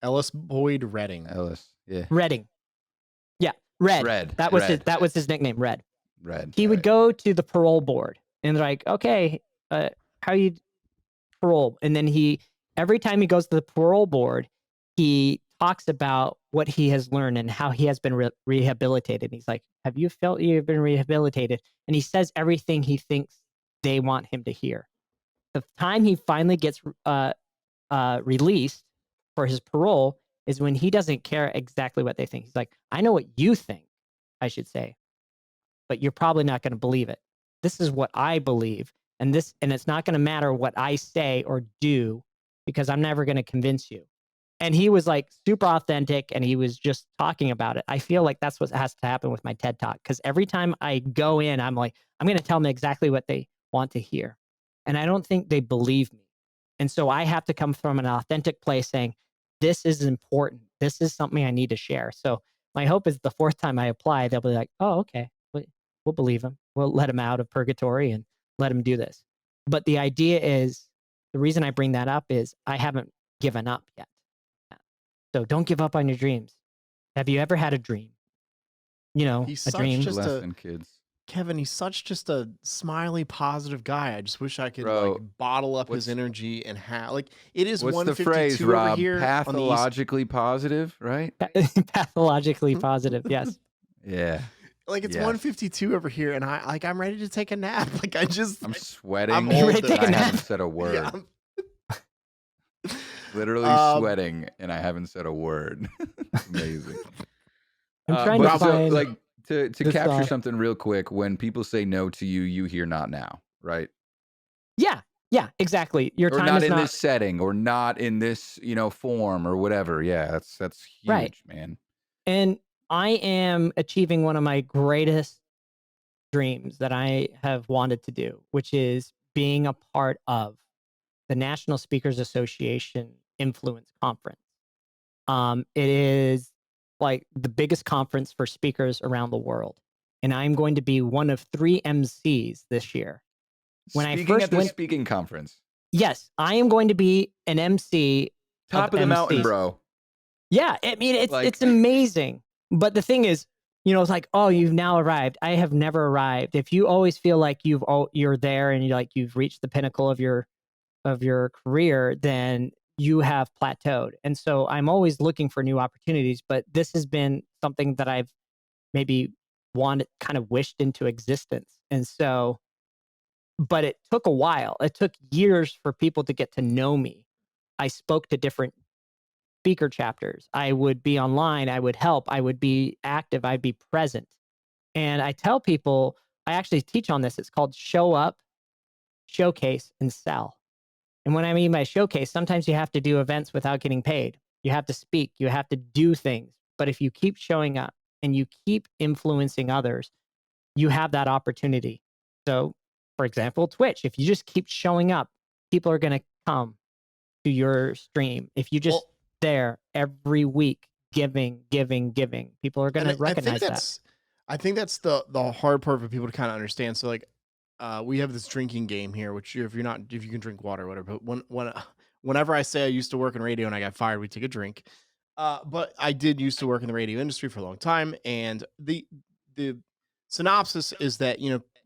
B: Ellis Boyd Redding.
A: Ellis. Yeah.
C: Redding. Yeah, Red.
A: Red.
C: That was his nickname, Red.
A: Red.
C: He would go to the parole board and they're like, okay, how you parole? And then every time he goes to the parole board, he talks about what he has learned and how he has been rehabilitated. And he's like, have you felt you've been rehabilitated? And he says everything he thinks they want him to hear. The time he finally gets released for his parole is when he doesn't care exactly what they think. He's like, I know what you think, I should say, but you're probably not going to believe it. This is what I believe. And it's not going to matter what I say or do because I'm never going to convince you. And he was like super authentic and he was just talking about it. I feel like that's what has to happen with my TED Talk, because every time I go in, I'm like, I'm going to tell them exactly what they want to hear. And I don't think they believe me. And so I have to come from an authentic place saying, this is important. This is something I need to share. So my hope is the fourth time I apply, they'll be like, oh, okay, we'll believe him. We'll let him out of purgatory and let him do this. But the idea is, the reason I bring that up is I haven't given up yet. So don't give up on your dreams. Have you ever had a dream? You know,
B: He's
C: a
B: such
C: dream.
B: just
A: Lesson, kids.
B: Kevin, he's such just a smiley, positive guy. I just wish I could
A: Bro,
B: like bottle up his
A: what's
B: energy and have like it is
A: what's the phrase,
B: 152 over
A: Rob?
B: here on the east.
A: Pathologically positive, right?
C: Pathologically positive. Yes.
A: Yeah.
B: Like it's
A: Yes.
B: 152 over here, and I'm ready to take a nap. Like
A: I'm sweating.
B: I'm
C: You ready
B: old
C: to take a
A: and I
C: nap?
A: haven't said a word.
B: Yeah,
A: Literally sweating, and I haven't said a word. It's amazing.
C: I'm trying to
A: But so,
C: find
A: like, to
C: this,
A: capture something real quick, when people say no to you, you hear not now, right?
C: Yeah, exactly. Your
A: Or
C: time
A: not
C: is
A: in
C: not
A: this setting, or not in this, form, or whatever. Yeah, that's
C: right.
A: huge, man.
C: And I am achieving one of my greatest dreams that I have wanted to do, which is being a part of the National Speakers Association Influence Conference. It is like the biggest conference for speakers around the world. And I'm going to be one of 3 MCs this year. When I
A: Speaking
C: first
A: at the
C: went,
A: speaking conference,
C: yes, I am going to be an MC
A: top of the mountain,
C: MCs.
A: bro.
C: Yeah, I mean, it's
A: Like-
C: amazing. But the thing is, it's like, oh, you've now arrived. I have never arrived. If you always feel like you're there and you've reached the pinnacle of your career, then you have plateaued. And so I'm always looking for new opportunities. But this has been something that I've maybe kind of wished into existence. And so, but it took a while. It took years for people to get to know me. I spoke to different speaker chapters. I would be online. I would help. I would be active. I'd be present. And I tell people, I actually teach on this. It's called show up, showcase, and sell. And what I mean by showcase, sometimes you have to do events without getting paid. You have to speak. You have to do things. But if you keep showing up and you keep influencing others, you have that opportunity. So, for example, Twitch, if you just keep showing up, people are going to come to your stream. If you just there every week, giving, people are going to recognize that.
B: I think that's the hard part for people to kind of understand. So like, we have this drinking game here, which if you can drink water or whatever, but whenever I say I used to work in radio and I got fired, we take a drink. But I did used to work in the radio industry for a long time. And the synopsis is that,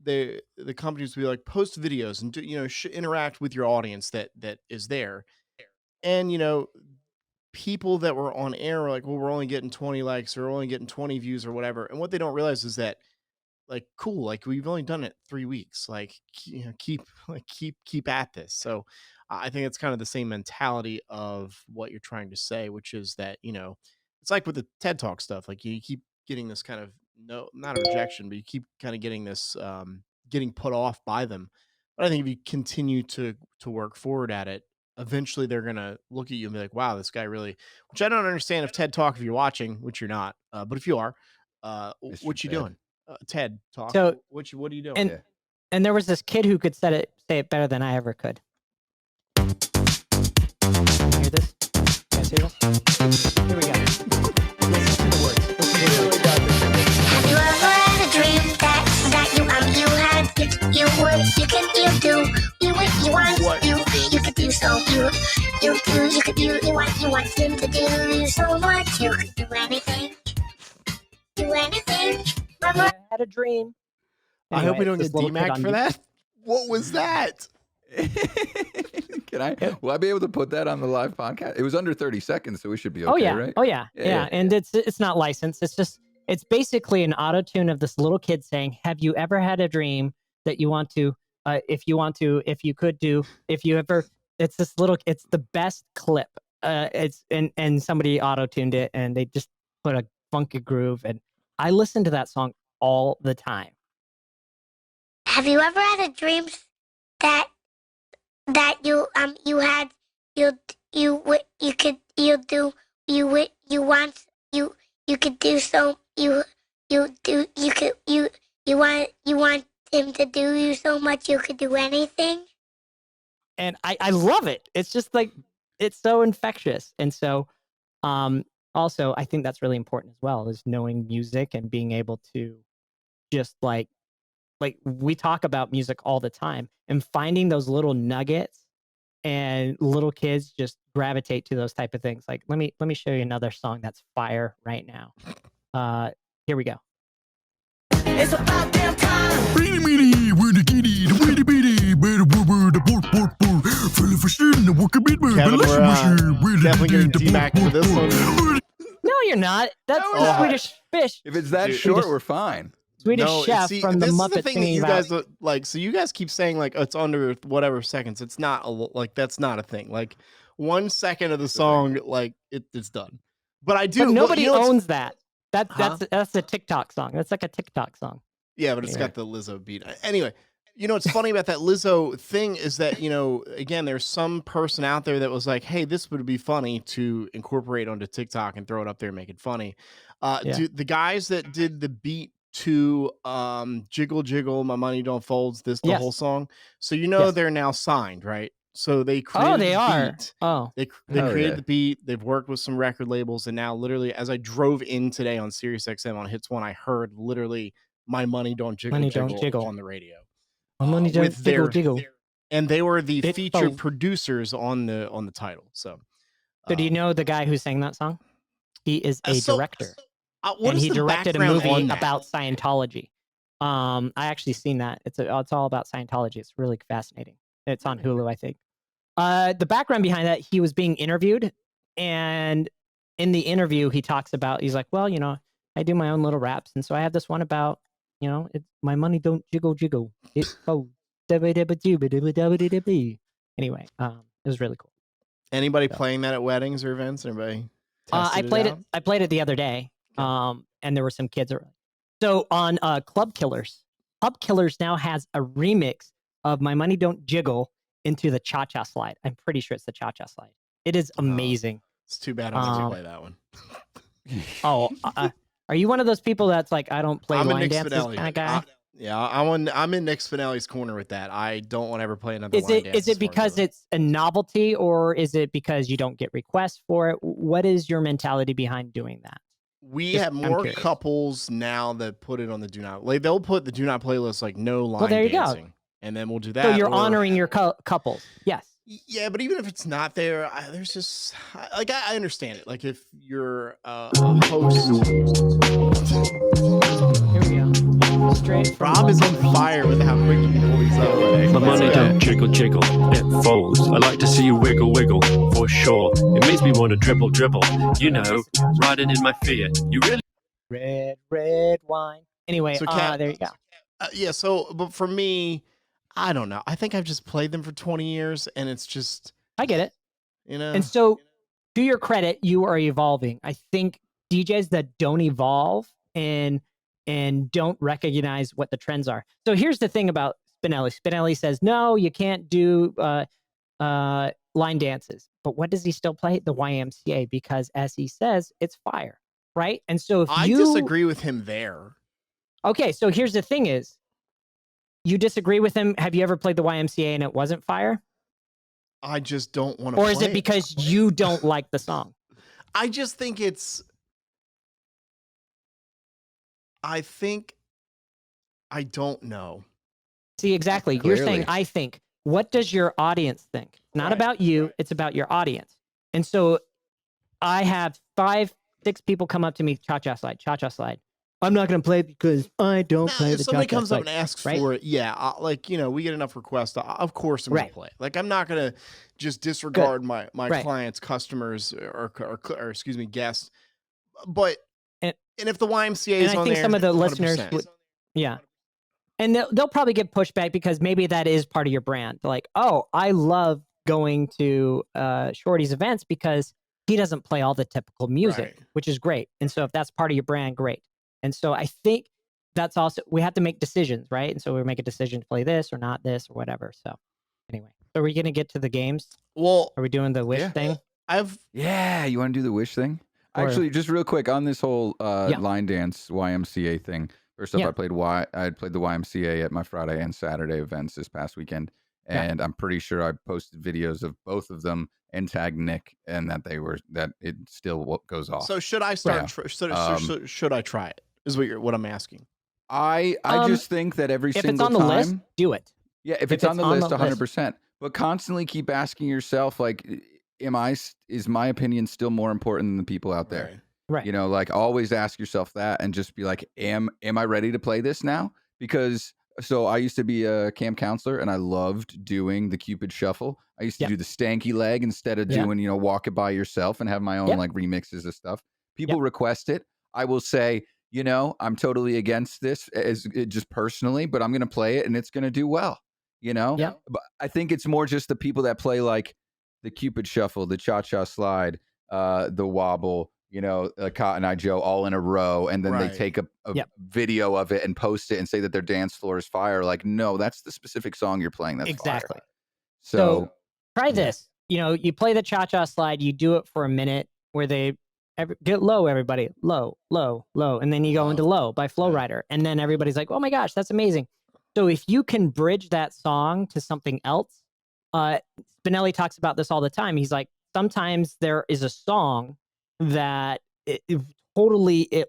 B: the companies will be like, post videos and do, interact with your audience that is there. And, people that were on air were like, well, we're only getting 20 likes or we're only getting 20 views or whatever. And what they don't realize is that, like, cool, like we've only done it 3 weeks. Like, keep at this. So I think it's kind of the same mentality of what you're trying to say, which is that, it's like with the TED Talk stuff. Like you keep getting this kind of, no, not a rejection, but you keep kind of getting this, getting put off by them. But I think if you continue to work forward at it, eventually they're going to look at you and be like, wow, this guy really, which I don't understand if TED Talk, if you're watching, which you're not, but if you are, what you doing? TED Talk.
C: So,
B: what are you doing?
C: And there was this kid who could say it better than I ever could. Hear this? You guys hear this? Here we go. Listen to the words.
D: Have you ever had a dream that you had, you would, you can, you do, you would, you want, you could do so, you do, you could do, you want him to do so much, you could do anything.
C: I had a dream.
B: I hope we don't
C: it's
B: get
C: this little kid
B: DMAC
C: on
B: for
C: YouTube.
B: that. What was that?
A: Can I? Will I be able to put that on the live podcast? It was under 30 seconds, so we should be okay,
C: Oh yeah,
A: right?
C: oh yeah,
A: Yeah.
C: And it's not licensed. It's basically an auto tune of this little kid saying, "Have you ever had a dream that you want to? If you could do, if you ever." It's this little. It's the best clip. And somebody auto tuned it, and they just put a funky groove, and I listen to that song all the time.
D: Have you ever had a dream that you had, you could, you do, you want, you could do so, you do, you could, you want him to do you so much you could do anything?
C: and I love it. It's just like it's so infectious. And so also I think that's really important as well, is knowing music and being able to just like we talk about music all the time, and finding those little nuggets, and little kids just gravitate to those type of things. Like let me show you another song that's fire right now. Here we go.
D: It's about damn time.
B: Kevin, we're definitely going to D-Mac for this one.
C: No, you're not. That's
A: No, we're
C: the
A: not.
C: Swedish Fish.
A: If it's that
B: Dude,
A: short, we're fine.
C: Swedish
B: No,
C: chef
B: see,
C: from the
B: this is
C: Muppet
B: the thing that
C: singing
B: you
C: about.
B: guys like. So you guys keep saying like it's under whatever seconds. It's not like that's not a thing. Like 1 second of the song, like it's done. But I do.
C: But nobody
B: you know what's-
C: owns that.
B: Huh?
C: That's a TikTok song. That's like a TikTok song.
B: Yeah, but it's
C: Anyway.
B: got the Lizzo beat. Anyway, you know what's funny about that Lizzo thing is that, you know, again, there's some person out there that was like, hey, this would be funny to incorporate onto TikTok and throw it up there and make it funny.
C: Yeah.
B: The guys that did the beat to Jiggle Jiggle, My Money Don't Folds, the
C: Yes.
B: whole song. So you know
C: Yes.
B: they're now signed, right? So they created
C: They
B: the
C: are.
B: beat.
C: Oh,
B: They
A: Hell
B: created
A: yeah.
B: the beat. They've worked with some record labels, and now literally, as I drove in today on SiriusXM on Hits One, I heard literally "My Money Don't Jiggle
C: Money Don't
B: Jiggle"
C: Jiggle.
B: on the radio.
C: My money don't
B: with
C: jiggle
B: their-
C: jiggle.
B: and they were the
C: Bit
B: featured
C: bold.
B: producers on the title. So,
C: So do you know the guy who sang that song? He is a director,
B: what
C: and
B: is
C: he
B: the
C: directed a
B: background on
C: movie
B: that?
C: about Scientology. I actually seen that. It's all about Scientology. It's really fascinating. It's on Hulu, I think. The background behind that, he was being interviewed, and in the interview, he talks about, he's like, well, you know, I do my own little raps, and so I have this one about, you know, my money don't jiggle jiggle. It folds. Anyway, it was really cool.
B: Anybody
C: So.
B: playing that at weddings or events? Anybody?
C: I
B: tested
C: played it.
B: out?
C: I played it the other day.
B: Okay.
C: And there were some kids around. So on Club Killers now has a remix of My Money Don't Jiggle into the Cha-Cha Slide. I'm pretty sure it's the Cha-Cha Slide. It is amazing.
B: It's too bad I don't get to play that one.
C: Are you one of those people that's like, I don't play
B: I'm a
C: line
B: Nick
C: dances
B: Spinelli
C: kind of guy?
B: I'm in Nick Spinelli's corner with that. I don't want to ever play another.
C: Is it because it's a novelty, or is it because you don't get requests for it? What is your mentality behind doing that?
B: We
C: Just-
B: have
C: I'm
B: more
C: curious.
B: couples now that put it on the do not. Like they'll put the do not playlist like no line
C: there you go.
B: dancing, and then we'll do that.
C: So you're
B: or-
C: honoring your couples. Yes.
B: Yeah, but even if it's not there, there's just like I understand it. Like if you're a host,
C: Here we go. Straight from
B: Rob is on
C: London.
B: fire with how quick you can pull these up.
E: My money don't jiggle jiggle, it folds. I like to see you wiggle wiggle, for sure. It makes me want to dribble dribble. You know, riding in my Fiat. You really
C: Red wine. Anyway,
B: So Kat-
C: there you go.
B: Yeah. So, but for me, I don't know. I think I've just played them for 20 years, and it's just
C: I get it.
B: you know.
C: And so, to your credit, you are evolving. I think DJs that don't evolve and don't recognize what the trends are. So here's the thing about Spinelli. Spinelli says, no, you can't do line dances. But what does he still play? The YMCA, because as he says, it's fire, right? And so if
B: I disagree with him there.
C: Okay, so here's the thing is, you disagree with him. Have you ever played the YMCA and it wasn't fire?
B: I just don't want to.
C: Or is it because you don't like the song?
B: I just think it's. I think. I don't know.
C: See, exactly. You're saying,
A: Clearly.
C: I think. What does your audience think? It's not
B: Right,
C: about you.
B: right.
C: It's about your audience. And so I have 5, 6 people come up to me, cha-cha slide, cha-cha slide. I'm not going to play because I don't
B: Now,
C: play
B: if
C: the
B: somebody
C: cha-cha
B: comes up
C: slide.
B: and asks
C: right?
B: for it, yeah, like we get enough requests. Of course, I'm gonna
C: Right.
B: play. Like I'm not gonna just disregard my
C: Right.
B: clients, customers, or excuse me, guests. But
C: And-
B: if the YMCA
C: and
B: is
C: I
B: on
C: think
B: there,
C: some of the
B: 100%.
C: listeners would, yeah. And they'll probably get pushback because maybe that is part of your brand. Like, oh, I love going to Shorty's events because he doesn't play all the typical music,
B: Right.
C: which is great. And so if that's part of your brand, great. And so I think that's also, we have to make decisions, right? And so we make a decision to play this or not this or whatever. So anyway, so are we going to get to the games?
B: Well,
C: Are we doing the wish
A: Yeah.
C: thing?
A: Yeah, you want to do the wish thing?
C: Or-
A: Actually, just real quick on this whole
C: Yeah.
A: line dance YMCA thing. First off,
C: Yeah.
A: I played the YMCA at my Friday and Saturday events this past weekend, and I'm pretty sure I posted videos of both of them and tagged Nick, and that it still goes off.
B: So should I start?
A: Yeah.
B: Should I try it? Is what I'm asking.
A: I just think that every
C: if
A: single
C: it's on the list,
A: time,
C: do it.
A: yeah, if it's on the list, 100%. But constantly keep asking yourself, like, is my opinion still more important than the people out there?
C: Right.
A: You know, like, always ask yourself that, and just be like, am I ready to play this now? Because so I used to be a camp counselor, and I loved doing the Cupid Shuffle. I used to do the stanky leg instead of doing, walk it by yourself, and have my own like remixes of stuff. People request it. I will say, I'm totally against this just personally, but I'm going to play it, and it's going to do well, But I think it's more just the people that play like the Cupid Shuffle, the Cha-Cha Slide, the Wobble, Cotton Eye Joe all in a row, and then they take a video of it and post it and say that their dance floor is fire. Like, no, that's the specific song you're playing. That's
C: exactly
A: fire.
C: So try this. You play the Cha-Cha Slide, you do it for a minute where they get low, everybody, low, low, low, and then you go into Low by Flow Rider, and then everybody's like, oh my gosh, that's amazing. So if you can bridge that song to something else, Spinelli talks about this all the time. He's like, sometimes there is a song that it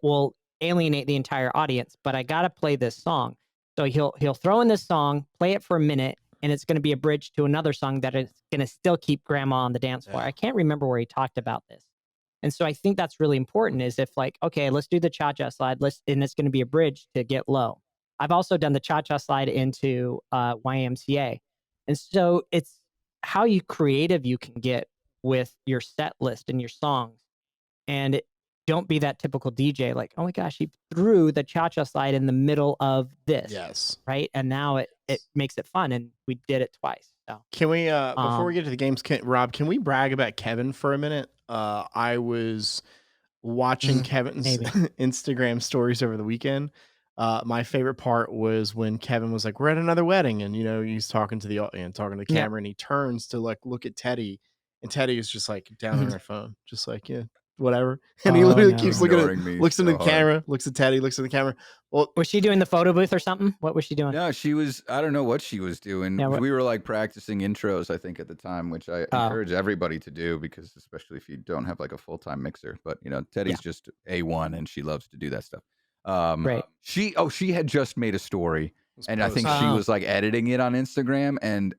C: will alienate the entire audience, but I gotta play this song. So he'll throw in this song, play it for a minute, and it's going to be a bridge to another song that is going to still keep grandma on the dance floor. I can't remember where he talked about this. And so I think that's really important, is if like, okay, let's do the Cha-Cha Slide, and it's going to be a bridge to Get Low. I've also done the Cha-Cha Slide into YMCA. And so it's how creative you can get with your set list and your songs. And don't be that typical DJ like, oh my gosh, he threw the Cha-Cha Slide in the middle of this.
B: Yes.
C: Right. And now it makes it fun. And we did it twice. So
B: can we, before we get to the games, Rob, can we brag about Kevin for a minute? I was watching Kevin's Instagram stories over the weekend. My favorite part was when Kevin was like, we're at another wedding. And, he's talking to talking to the camera, and he turns to like, look at Teddy, and Teddy is just like down on her phone, just like, whatever. And he literally keeps looking at looks into the camera, looks at Teddy, looks at the camera. Well,
C: was she doing the photo booth or something? What was she doing?
A: No, she was, I don't know what she was doing. We were like practicing intros, I think, at the time, which I encourage everybody to do, because especially if you don't have like a full-time mixer. But Teddy's just A1, and she loves to do that stuff.
C: Right.
A: She had just made a story, and I think she was like editing it on Instagram, and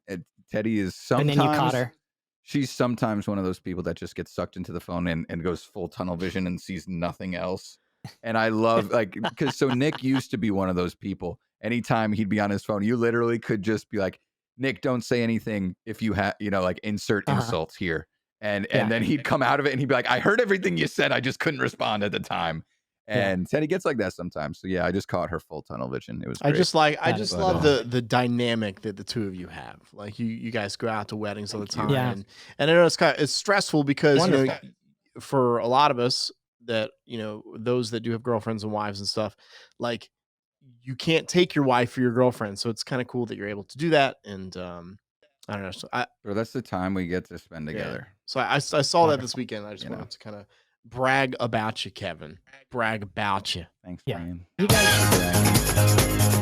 A: Teddy is sometimes,
C: and then you caught her.
A: She's sometimes one of those people that just gets sucked into the phone and goes full tunnel vision and sees nothing else. And I love, like, because so Nick used to be one of those people. Anytime he'd be on his phone, you literally could just be like, Nick, don't say anything if you have, like, insert insults here. And then he'd come out of it and he'd be like, I heard everything you said, I just couldn't respond at the time. And Teddy gets like that sometimes. So yeah, I just caught her full tunnel vision. It was great.
B: I just love the dynamic that the two of you have. Like you guys go out to weddings all the time.
C: Yeah.
B: And I know it's stressful because for a lot of us that, those that do have girlfriends and wives and stuff, like you can't take your wife or your girlfriend. So it's kind of cool that you're able to do that. And I don't know. So
A: that's the time we get to spend together.
B: So I saw that this weekend. I just wanted to kind of brag about you, Kevin. Brag about you.
A: Thanks, Brian.
C: You guys.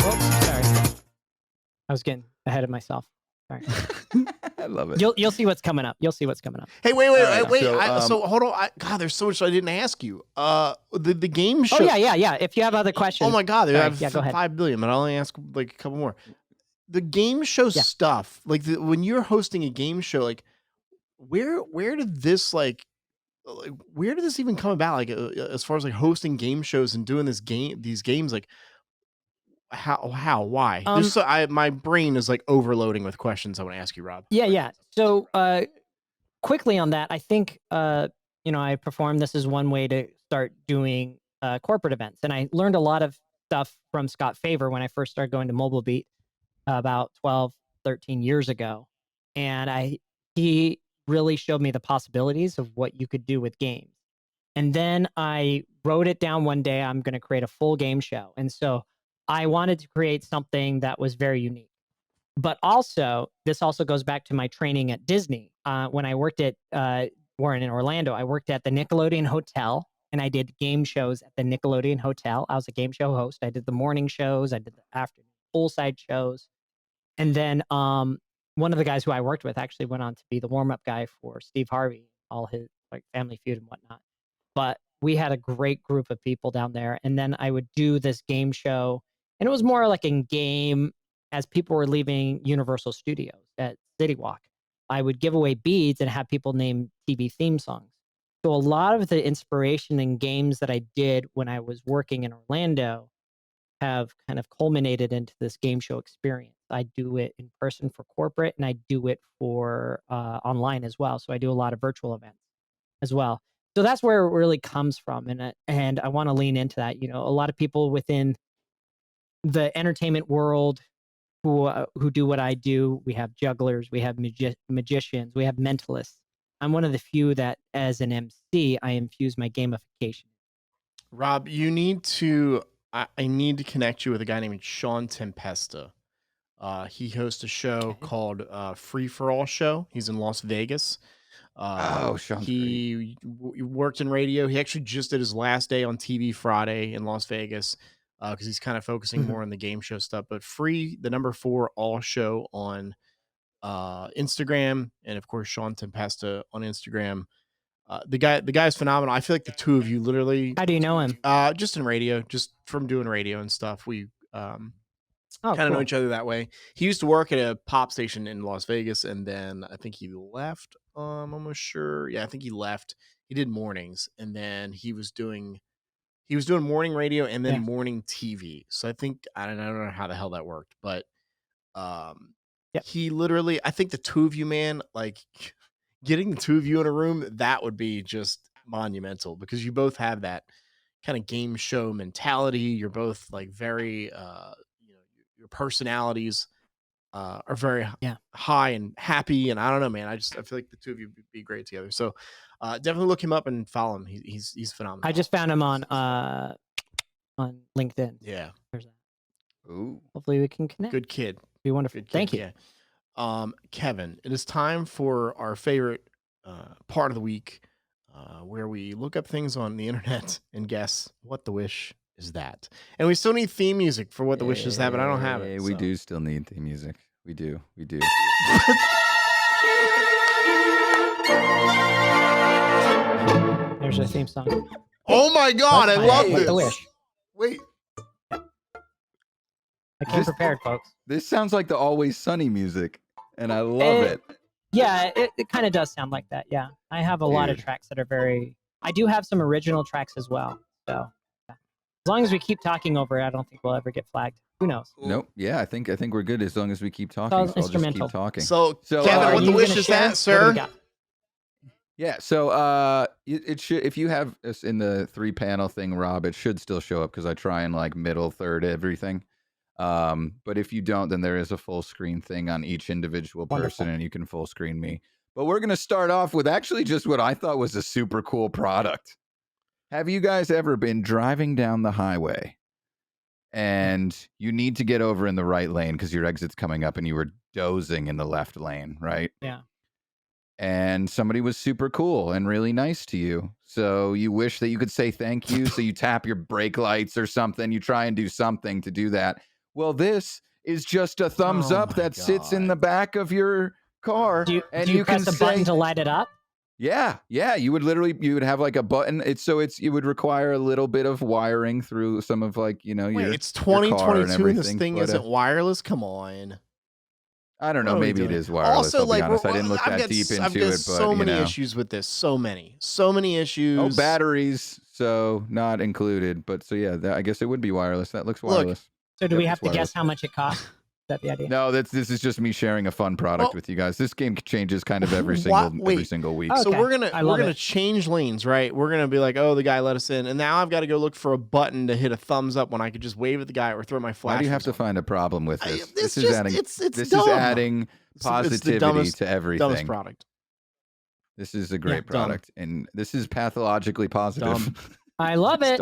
C: Oh, sorry. I was getting ahead of myself. Sorry.
A: I love it.
C: You'll see what's coming up. You'll see what's coming up.
B: Hey, wait. So hold on. God, there's so much I didn't ask you. The game show.
C: Oh yeah. If you have other questions.
B: Oh my God,
C: go
B: have
C: ahead.
B: 5 billion, but I'll only ask like a couple more. The game show stuff, like when you're hosting a game show, like where did this where did this even come about? Like as far as like hosting game shows and doing these games, like why? My brain is like overloading with questions I want to ask you, Rob.
C: Yeah. So quickly on that, I think I performed this as one way to start doing corporate events, and I learned a lot of stuff from Scott Favor when I first started going to Mobile Beat about 12, 13 years ago, and he really showed me the possibilities of what you could do with games. And then I wrote it down one day, I'm going to create a full game show. And so I wanted to create something that was very unique. But also, this also goes back to my training at Disney. When I worked at Warren in Orlando, I worked at the Nickelodeon Hotel, and I did game shows at the Nickelodeon Hotel. I was a game show host. I did the morning shows. I did the afternoon poolside shows. And then one of the guys who I worked with actually went on to be the warm-up guy for Steve Harvey, all his like Family Feud and whatnot. But we had a great group of people down there. And then I would do this game show, and it was more like in game as people were leaving Universal Studios at City Walk. I would give away beads and have people name TV theme songs. So a lot of the inspiration in games that I did when I was working in Orlando have kind of culminated into this game show experience. I do it in person for corporate, and I do it for online as well. So I do a lot of virtual events as well. So that's where it really comes from, and I want to lean into that. You know, a lot of people within the entertainment world who do what I do. We have jugglers, we have magicians, we have mentalists. I'm one of the few that, as an MC, I infuse my gamification.
B: Rob, you need to. I need to connect you with a guy named Sean Tempesta. He hosts a show called Free for All Show. He's in Las Vegas.
A: Sean's
B: he worked in radio. He actually just did his last day on TV Friday in Las Vegas because he's kind of focusing more on the game show stuff. But Free, the number 4 All Show on Instagram, and of course Sean Tempesta on Instagram. The guy's phenomenal. I feel like the two of you literally.
C: How do you know him?
B: Just in radio, just from doing radio and stuff. We kind of
C: cool.
B: know each other that way. He used to work at a pop station in Las Vegas, and then I think he left. I'm almost sure. Yeah, I think he left. He did mornings, and then he was doing morning radio and then morning TV. So I think I don't know how the hell that worked, but he literally, I think the two of you, man, like getting the two of you in a room, that would be just monumental because you both have that kind of game show mentality. You're both like very, your personalities are very high and happy. And I don't know, man, I feel like the two of you would be great together. So definitely look him up and follow him. He's phenomenal.
C: I just found him on LinkedIn.
B: Yeah.
C: There's that.
A: Ooh.
C: Hopefully we can connect.
B: Good kid.
C: Be wonderful.
B: Good kid.
C: Thank you.
B: Yeah. Kevin, it is time for our favorite part of the week where we look up things on the internet and guess what the wish is that. And we still need theme music for what the wish is that, but I don't have it.
A: We do still need theme music. We do.
C: There's a theme song.
B: Oh my God, I love this.
C: The wish.
B: Wait.
C: I came prepared, folks.
A: This sounds like the Always Sunny music, and I love it.
C: Yeah, it kind of does sound like that. Yeah, I have a lot of tracks that are very. I do have some original tracks as well. So, as long as we keep talking over it, I don't think we'll ever get flagged. Who knows?
A: Nope. Yeah, I think we're good as long as we keep talking. So I'll just keep talking.
B: So Kevin, what the wish is that, sir?
A: Yeah. So it should, if you have us in the 3-panel thing, Rob, it should still show up because I try and like middle, third, everything. But if you don't, then there is a full screen thing on each individual person and you can full screen me. But we're going to start off with actually just what I thought was a super cool product. Have you guys ever been driving down the highway and you need to get over in the right lane because your exit's coming up and you were dozing in the left lane, right?
C: Yeah.
A: And somebody was super cool and really nice to you. So you wish that you could say thank you. So you tap your brake lights or something. You try and do something to do that. Well, this is just a thumbs up that sits in the back of your car.
C: Do you press the button to light it up?
A: Yeah. You would have like a button. It would require a little bit of wiring through some of like, your
B: it's 2022 and this thing
A: but,
B: isn't wireless. Come on.
A: I don't know. Maybe it is wireless.
B: Also,
A: I'll be honest. I didn't look that deep into it.
B: I've got so many issues with this. So many issues.
A: Oh, batteries. So not included. But so yeah, I guess it would be wireless. That looks wireless.
C: So do we have to guess how much it costs? Is that the idea?
A: No, this is just me sharing a fun product with you guys. This game changes kind of every single week.
C: Okay.
B: So we're gonna change lanes, right? We're gonna be like, oh, the guy let us in, and now I've got to go look for a button to hit a thumbs up when I could just wave at the guy or throw my flash.
A: Why do you have to find a problem with this? This
B: is
A: adding positivity to everything.
B: Dumbest product.
A: This is a great product, and this is pathologically positive.
C: I love it.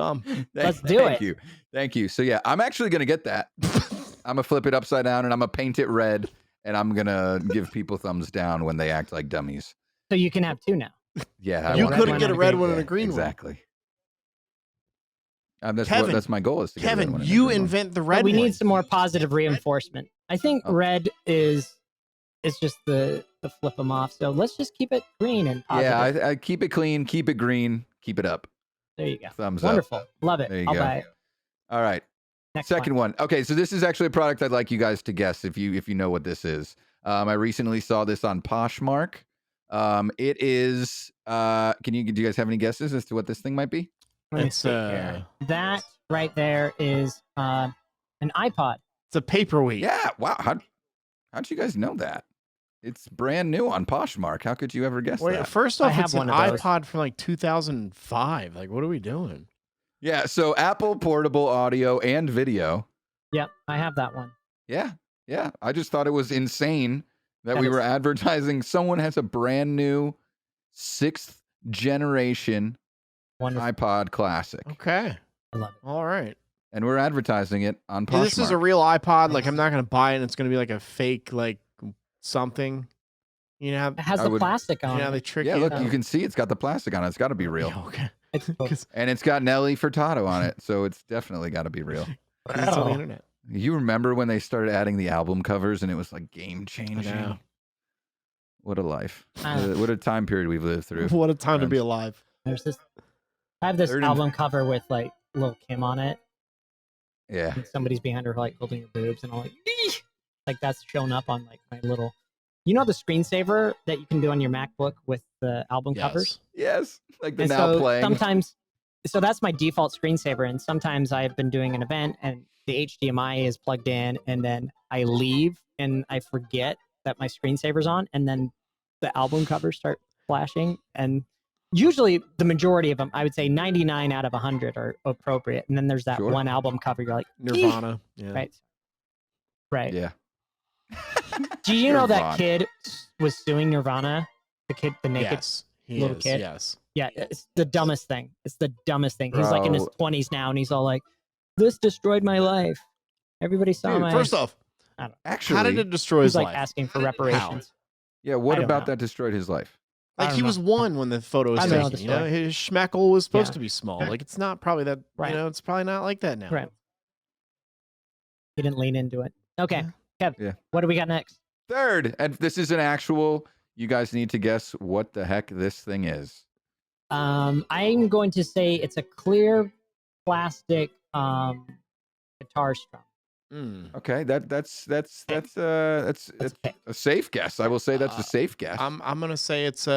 C: Let's do it.
A: Thank you. So yeah, I'm actually gonna get that. I'm gonna flip it upside down and I'm gonna paint it red, and I'm gonna give people thumbs down when they act like dummies.
C: So you can have two now.
A: Yeah,
B: you couldn't get a red one and a green one.
A: Exactly. That's my goal is to get
B: Kevin,
A: a red one.
B: you invent the red one.
C: We need some more positive reinforcement. I think red is it's just the flip them off. So let's just keep it green and positive.
A: Yeah, I keep it clean, keep it green, keep it up.
C: There you go.
A: Thumbs
C: Wonderful.
A: up.
C: Love it.
A: There you
C: I'll
A: go.
C: buy it.
A: All right.
C: Next
A: Second one. Okay, so this is actually a product I'd like you guys to guess if you know what this is. I recently saw this on Poshmark. It is. Do you guys have any guesses as to what this thing might be?
C: Let me see here. That right there is an iPod.
B: It's a paperweight.
A: Yeah. Wow. How'd you guys know that? It's brand new on Poshmark. How could you ever guess that?
B: First
C: I
B: off,
C: have
B: it's an
C: one of those.
B: iPod from like 2005. Like, what are we doing?
A: Yeah. So Apple portable audio and video.
C: Yep, I have that one.
A: Yeah. Yeah. I just thought it was insane that
C: That
A: we
C: is-
A: were advertising. Someone has a brand new 6th generation
C: Wonderful.
A: iPod Classic,
B: Okay.
C: I love it.
B: All right.
A: and we're advertising it on
B: Yeah,
A: Poshmark.
B: this is a real iPod. Like, I'm not going to buy it and it's going to be like a fake, like, something. You know,
C: It has
A: I
C: the
A: would-
C: plastic on
B: they
C: it.
B: trick
A: Yeah,
B: you.
A: look, you can see it's got the plastic on it. It's got to be real.
B: Yeah, okay.
C: It's cool.
B: 'Cause
A: And it's got Nelly Furtado on it, so it's definitely got to be real.
B: it's on the
C: Wow.
B: internet.
A: You remember when they started adding the album covers and it was like game
B: I
A: changing?
B: know.
A: What a life.
C: I know.
A: What a time period we've lived through.
B: What a time to be
A: friends.
B: alive.
C: There's this. I have this
A: Third and-
C: album cover with like Lil Kim on it,
A: Yeah.
C: and somebody's behind her like holding her boobs, and I'm like, "Eesh!" Like that's shown up on like my little. You know the screensaver that you can do on your MacBook with the album covers.
A: Yes. Like the
C: And
A: now
C: so
A: playing.
C: sometimes, so that's my default screensaver. And sometimes I've been doing an event and the HDMI is plugged in, and then I leave and I forget that my screensaver's on, and then the album covers start flashing. And usually the majority of them, I would say 99 out of 100 are appropriate. And then there's that
A: Sure.
C: one album cover. You're like,
B: Nirvana. Yeah.
C: right, right.
A: Yeah.
C: Do you know
A: Nirvana.
C: that kid was suing Nirvana? The naked
B: Yes. He
C: little
B: is.
C: kid?
B: Yes.
C: Yeah, it's the dumbest thing. It's the dumbest thing. He's like in his
A: Bro.
C: 20s now, and he's all like, "This destroyed my life. Everybody saw
A: Dude,
C: my."
B: First off,
A: Actually,
B: how did it destroy
C: he's
B: his
C: like
B: life?
C: asking for reparations.
A: yeah, what
C: I don't
A: about
C: know.
A: that destroyed his life?
C: I
B: Like,
C: don't
B: he
C: know.
B: was one when the photo was
C: I don't know
B: taken.
C: the
B: You know,
C: story.
B: his schmeckle was supposed
C: Yeah.
B: to be small. Like, it's not probably that.
C: Right.
B: You know, it's probably not like that now.
C: Right. He didn't lean into it. Okay,
B: Yeah.
C: Kev.
A: Yeah.
C: What do we got next?
A: Third, and this is an actual. You guys need to guess what the heck this thing is.
C: I'm going to say it's a clear plastic guitar strum.
A: Okay, that's
C: pick.
A: a safe guess. I will say that's a safe guess.
B: I'm gonna say it's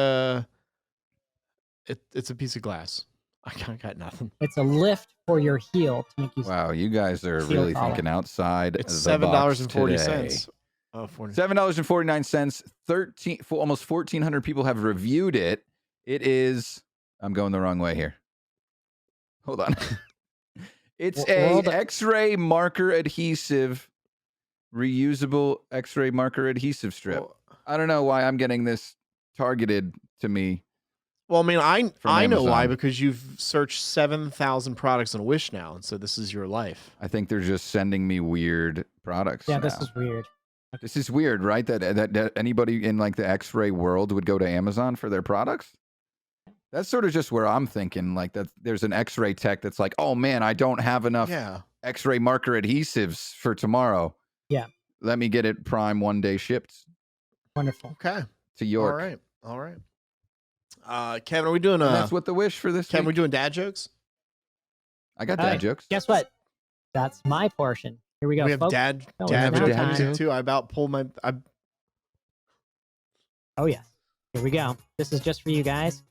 B: it's a piece of glass. I got nothing.
C: It's a lift for your heel to make you.
A: Wow, you guys are
C: Seal
A: really
C: collar.
A: thinking outside.
B: It's
A: the box
B: $7.40.
A: today.
B: Oh, 40.
A: $7.49. Almost 1,400 people have reviewed it. It is. I'm going the wrong way here. Hold on. It's
C: Well,
A: a
C: the-
A: X-ray marker adhesive, reusable X-ray marker adhesive strip. I don't know why I'm getting this targeted to me.
B: Well, I mean,
A: From
B: I know why,
A: Amazon.
B: because you've searched 7,000 products on Wish now, and so this is your life.
A: I think they're just sending me weird products.
C: Yeah, this
A: now.
C: is weird.
A: This is weird, right? That anybody in like the X-ray world would go to Amazon for their products. That's sort of just where I'm thinking. Like that, there's an X-ray tech that's like, oh man, I don't have enough
B: Yeah.
A: X-ray marker adhesives for tomorrow.
C: Yeah.
A: Let me get it Prime 1 day shipped
C: Wonderful.
B: Okay.
A: to York.
B: All right. All right. Kevin, are we doing
A: And that's what the wish for this.
B: Kevin, we
A: week.
B: doing dad jokes?
A: I got
C: All
A: dad
C: right,
A: jokes.
C: Guess what? That's my portion. Here we go.
B: we have
C: folks.
B: dad
C: Oh,
B: dad
C: it's
B: jokes
A: now time.
B: too. I about pulled my.
C: Oh yeah. Here we go. This is just for you guys.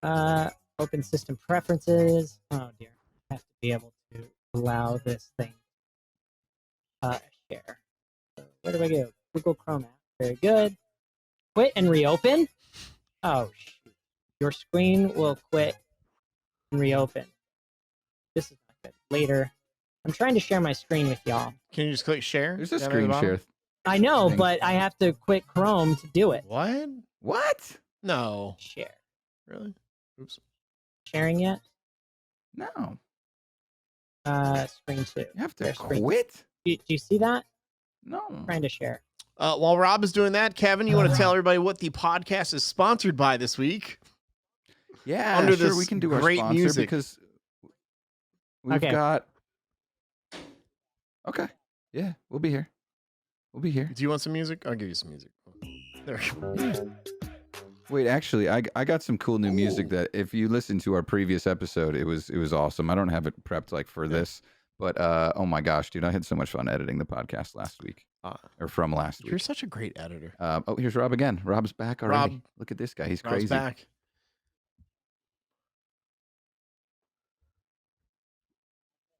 C: Open system preferences. Oh dear. I have to be able to allow this thing. Share. So where do I go? Google Chrome app. Very good. Quit and reopen. Oh shoot. Your screen will quit and reopen. This is not good. Later. I'm trying to share my screen with y'all.
B: Can you just click share?
A: There's a
B: down at the
A: screen
B: bottom?
A: share.
C: I know,
A: Thing.
C: but I have to quit Chrome to do it.
B: What?
A: What?
B: No.
C: Share.
B: Really? Oops.
C: Sharing yet?
A: No.
C: Screen 2.
A: You have to
C: There's screen.
A: quit.
C: Do you see that?
A: No.
C: I'm trying to share.
B: While Rob is doing that, Kevin, you want to tell everybody what the podcast is sponsored by this week?
A: Yeah,
B: Under
A: sure.
B: this
A: We can do our
B: great
A: sponsor
B: music.
A: because we've
C: Okay.
A: got. Okay. Yeah, we'll be here. We'll be here.
B: Do you want some music? I'll give you some music. There we go.
A: Wait, actually, I got some cool new music that if you listen to our previous episode, it was awesome. I don't have it prepped like for this, but oh my gosh, dude, I had so much fun editing the podcast last week or from last
B: You're
A: week.
B: such a great editor.
A: Oh, here's Rob again. Rob's back already.
B: Rob.
A: Look at this guy. He's
B: Rob's
A: crazy.
B: back.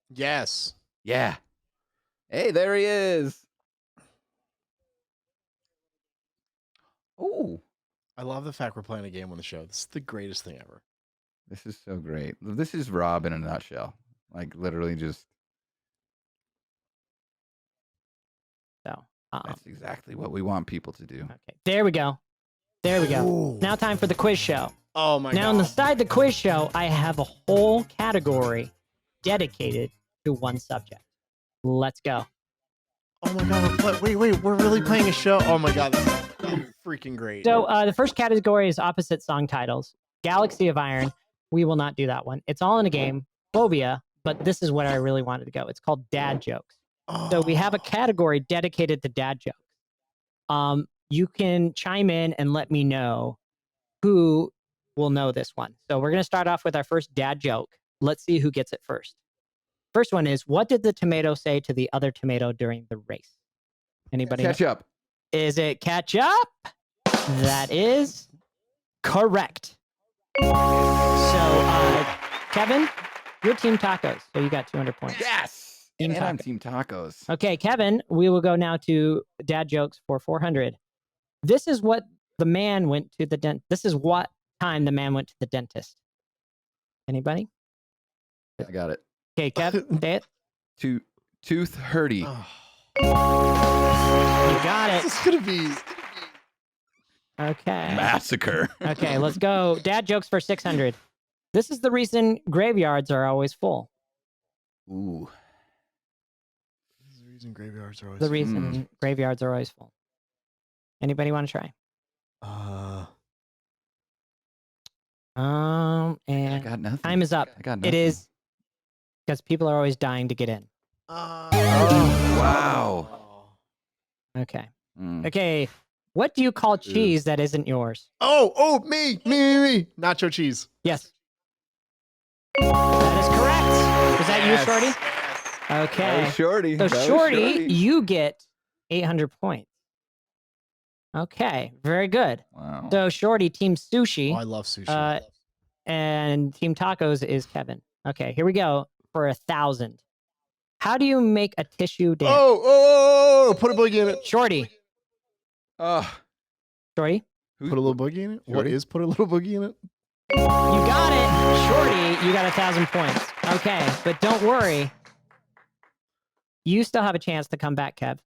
B: Yes.
A: Yeah. Hey, there he is. Oh,
B: I love the fact we're playing a game on the show. This is the greatest thing ever.
A: this is so great. This is Rob in a nutshell. Like literally just.
C: So,
A: That's exactly what we want people to do.
C: okay. There we go. There we go.
B: Ooh.
C: Now time for the quiz show.
B: Oh my
C: Now
B: god.
C: on the side of the quiz show, I have a whole category dedicated to one subject. Let's go.
B: Oh my god. Wait. We're really playing a show. Oh my god. This is freaking great.
C: So the first category is opposite song titles. Galaxy of Iron. We will not do that one. It's all in a game. Phobia. But this is what I really wanted to go. It's called dad jokes. So we have a category dedicated to dad jokes. You can chime in and let me know who will know this one. So we're going to start off with our first dad joke. Let's see who gets it first. First one is, what did the tomato say to the other tomato during the race? Anybody know?
A: Catch up.
C: Is it catch up? That is correct. So, Kevin, you're Team Tacos, so you got 200 points.
A: Yes.
C: Team
A: And I'm
C: Taco.
A: Team Tacos.
C: Okay, Kevin, we will go now to dad jokes for 400. This is what the man went to the dent. This is what time the man went to the dentist. Anybody?
A: I got it.
C: Okay, Kev, say it.
A: Tooth hurty.
B: Oh.
C: You got it.
B: This is gonna be.
C: Okay.
A: Massacre.
C: Okay, let's go. Dad jokes for 600. This is the reason graveyards are always full.
A: Ooh.
B: This is the reason graveyards are always.
C: The reason graveyards are always full. Anybody want to try?
A: I
C: And
A: got nothing.
C: time is up.
A: I got nothing.
C: It is because people are always dying to get in.
A: Oh, wow.
C: Okay.
A: Mm.
C: Okay. What do you call cheese that isn't yours?
B: Me. Nacho cheese.
C: Yes. That is correct. Was that you, Shorty?
A: That
C: Okay.
A: was Shorty.
C: So
A: That was
C: Shorty, you get 800 points. Okay, very good.
A: Wow.
C: So Shorty, Team Sushi,
B: Oh, I love sushi.
C: and Team Tacos is Kevin. Okay, here we go for 1,000. How do you make a tissue dance?
B: Put a boogie in it.
C: Shorty, Shorty,
B: Put a little boogie in it. What
A: Shorty?
B: is put a little boogie in it?
C: you got it. Shorty, you got 1,000 points. Okay, but don't worry. You still have a chance to come back, Kev.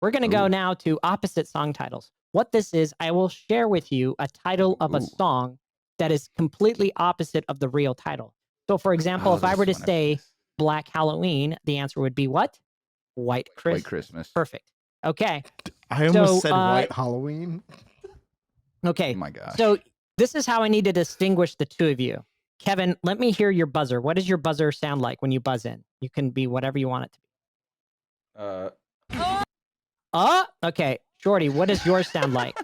C: We're going to go now to opposite song titles. What this is, I will share with you a title of a song that is completely opposite of the real title. So, for example, if I were to say Black Halloween, the answer would be what? White Christmas.
A: White Christmas.
C: Perfect. Okay.
B: I almost
C: So,
B: said White Halloween.
C: Okay.
A: Oh my gosh.
C: So this is how I need to distinguish the two of you. Kevin, let me hear your buzzer. What does your buzzer sound like when you buzz in? You can be whatever you want it to be. Okay. Shorty, what does yours sound like?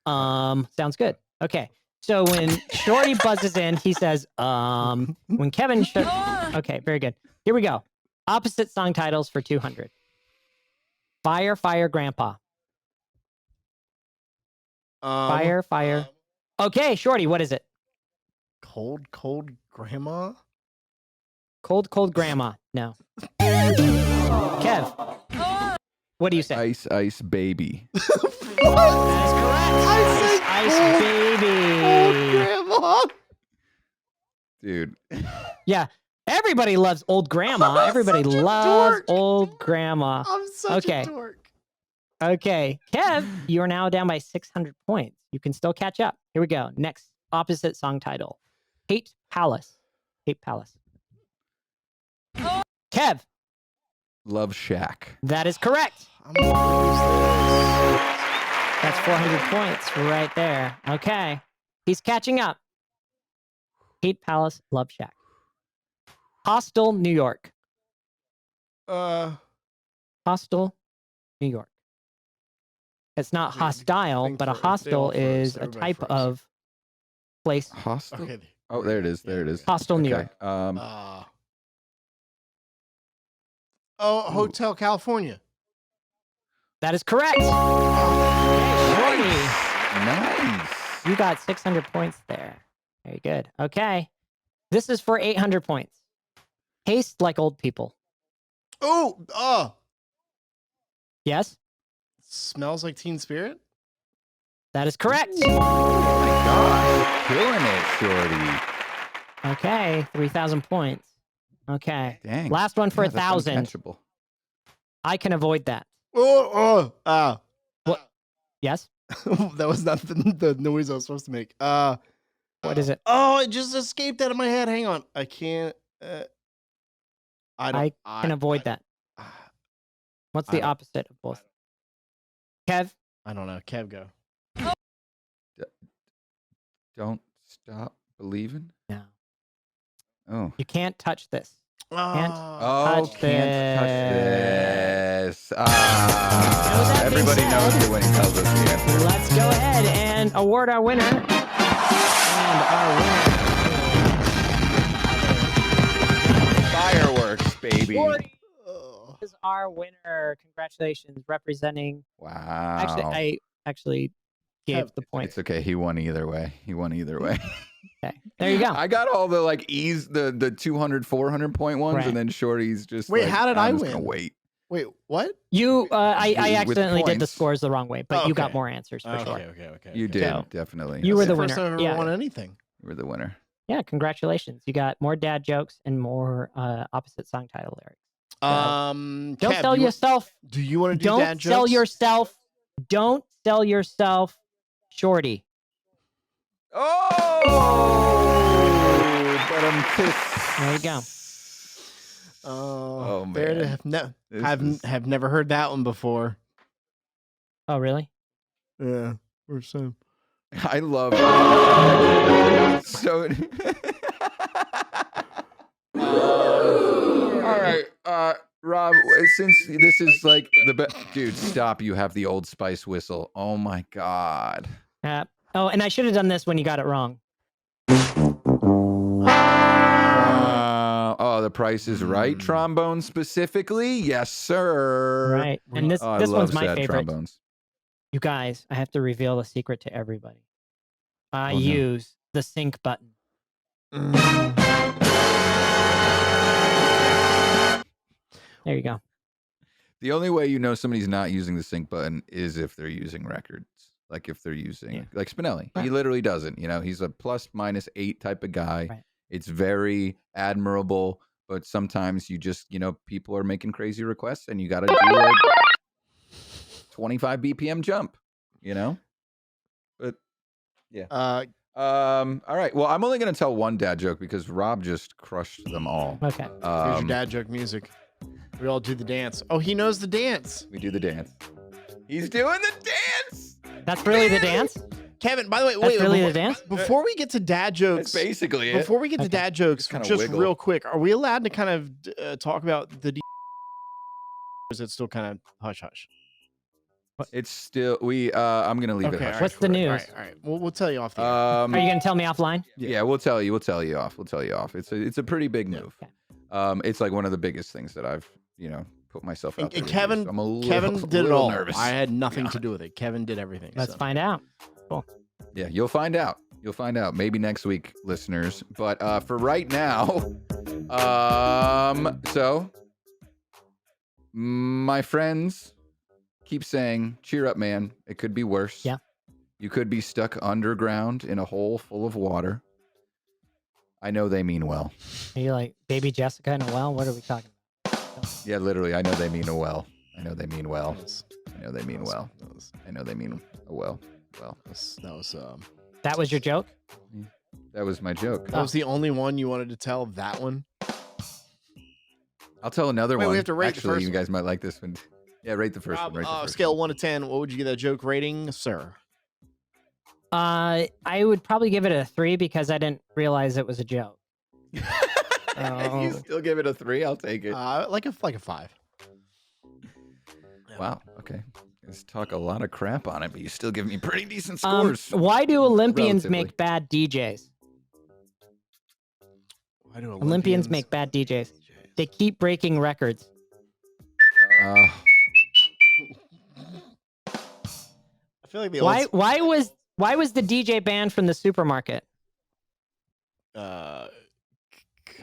C: Sounds good. Okay. So when Shorty buzzes in, he says, when Kevin okay, very good. Here we go. Opposite song titles for 200. Fire, Fire, Grandpa. Fire. Okay, Shorty, what is it?
B: Cold grandma.
C: Cold Grandma. No. Kev, what do you say?
A: Ice baby.
C: That is correct. Ice baby.
B: Grandma.
A: Dude.
C: Yeah, everybody loves old grandma. Everybody
B: such a
C: loves
B: dork.
C: old grandma.
B: I'm such
C: Okay.
B: a dork.
C: Okay, Kev, you are now down by 600 points. You can still catch up. Here we go. Next, opposite song title. Hate Palace. Hate Palace. Kev,
A: Love Shack.
C: that is correct.
B: I'm gonna lose this.
C: That's 400 points right there. Okay, he's catching up. Hate Palace, Love Shack. Hostel, New York. Hostel, New York. It's not
B: Think-
C: hostile,
B: think
C: but a
B: first. They all
C: hostel
B: first.
C: is a
B: Everybody
C: type
B: first.
C: of place.
A: Hostel.
B: Okay.
A: Oh, there it is. There it is.
C: Hostel, New
A: Okay.
C: York.
B: Hotel California.
C: That is correct. Okay, Shorty.
A: Nice.
C: You got 600 points there. Very good. Okay. This is for 800 points. Taste like old people. Yes,
B: Smells like Teen Spirit.
C: that is correct.
A: Oh my gosh. Killing it, Shorty.
C: Okay, 3,000 points. Okay.
A: Dang.
C: Last one for
A: Yeah, that's
C: 1,000.
A: uncatchable.
C: I can avoid that.
B: What?
C: Yes?
B: That was not the noise I was supposed to make.
C: What is it?
B: Oh, it just escaped out of my head. Hang on. I can't.
C: I can avoid that. What's the
B: don't-
C: opposite of both? Kev?
B: I don't know. Kev, go.
A: Don't stop believing.
C: No.
A: Oh.
C: You can't touch this. Can't.
A: Oh,
C: Touch
A: can't touch this.
C: Now, with that being
A: Everybody
C: said-
A: knows it when he tells us the answer.
C: Let's go ahead and award our winner. And our winner
A: Fireworks, baby.
C: Shorty is our winner. Congratulations, representing.
A: Wow.
C: Actually, I actually gave the point.
A: It's okay. He won either way.
C: Okay, there you go.
A: I got all the like the 200, 400 point ones,
C: Right.
A: and then Shorty's just
B: Wait,
A: like,
B: how did
A: I'm
B: I
A: just gonna
B: win?
A: wait.
B: Wait, what?
C: You, I
A: With
C: accidentally did the
A: points.
C: scores the wrong way, but you got
B: Okay.
C: more answers for sure.
B: Okay.
A: You did,
C: So,
A: definitely.
C: you were
B: That's
C: the
B: first
C: winner.
B: time I've ever won anything.
A: You were the winner.
C: Yeah, congratulations. You got more dad jokes and more opposite song title lyrics. Don't
B: Kev,
C: sell yourself.
B: Do you want to do
C: Don't
B: dad
C: sell
B: jokes?
C: yourself. Don't sell yourself, Shorty.
A: Oh, but I'm pissed.
C: There you go.
B: Oh,
A: man.
B: Have never heard that one before.
C: Oh, really?
B: Yeah, first time.
A: I love so. All right, Rob. Since this is like the best, dude, stop! You have the Old Spice whistle. Oh my god.
C: Oh, and I should have done this when you got it wrong.
A: Oh, the Price is Right trombone specifically. Yes, sir.
C: Right. And this
A: Oh, I
C: this
A: love
C: one's my
A: sad
C: favorite.
A: trombones.
C: You guys, I have to reveal a secret to everybody. I
A: Oh, no.
C: use the sync button. There you go.
A: The only way you know somebody's not using the sync button is if they're using records. Like if they're using, like Spinelli.
C: Right.
A: He literally doesn't. You know, he's a ±8 type of guy.
C: Right.
A: It's very admirable, but sometimes you just, people are making crazy requests and you got to do a 25 BPM jump, But yeah. All right. Well, I'm only going to tell one dad joke because Rob just crushed them all.
C: Okay.
B: Here's your dad joke music. We all do the dance. Oh, he knows the dance.
A: We do the dance. He's doing the dance.
C: That's really the dance?
B: Kevin, by the way,
C: That's
B: wait.
C: really
B: before,
C: the dance?
B: Before we get to dad jokes,
A: That's basically it.
B: before we get to dad jokes,
A: kinda
B: just
A: wiggle.
B: real quick, are we allowed to kind of talk about the or is it still kind of hush hush?
A: It's still I'm gonna leave it.
B: Okay,
A: hush.
B: all right,
C: What's the
B: cool.
C: news?
B: All right. We'll tell you off the air.
C: Are you going to tell me offline?
A: Yeah, we'll tell you. We'll tell you off. It's a pretty big move.
C: Okay.
A: It's like one of the biggest things that I've put myself out there.
B: And
A: to
B: Kevin,
A: do, so I'm a little,
B: Kevin
A: a
B: did it
A: little
B: all.
A: nervous.
B: I had nothing to do with it. Kevin did everything.
C: Let's
B: so.
C: find out.
A: Yeah, you'll find out. You'll find out. Maybe next week, listeners. But for right now, so my friends keep saying, "Cheer up, man. It could be worse.
C: Yeah.
A: You could be stuck underground in a hole full of water." I know they mean well.
C: Are you like baby Jessica in a well? What are we talking about?
A: Yeah, literally. I know they mean well. I know they mean well.
B: That was-
A: I know they mean well. I know they mean well. Well,
C: That was your joke?
A: that was my joke.
B: that was the only one you wanted to tell. That one.
A: I'll tell another
B: Wait,
A: one.
B: we have to rate the
A: Actually,
B: first
A: you guys might like this one. Yeah, rate the first
B: Rob,
A: one. Rate the first
B: scale
A: one.
B: 1 to 10. What would you give that joke rating, sir?
C: I would probably give it a 3 because I didn't realize it was a joke.
A: You still give it a 3? I'll take it.
B: Like a 5.
A: Wow. Okay. guys talk a lot of crap on it, but you still give me pretty decent scores.
C: Why do Olympians
A: Relatively.
C: make bad DJs?
B: Why do
C: Olympians make bad DJs. They keep breaking records.
B: I feel like the
C: Why was the DJ banned from the supermarket?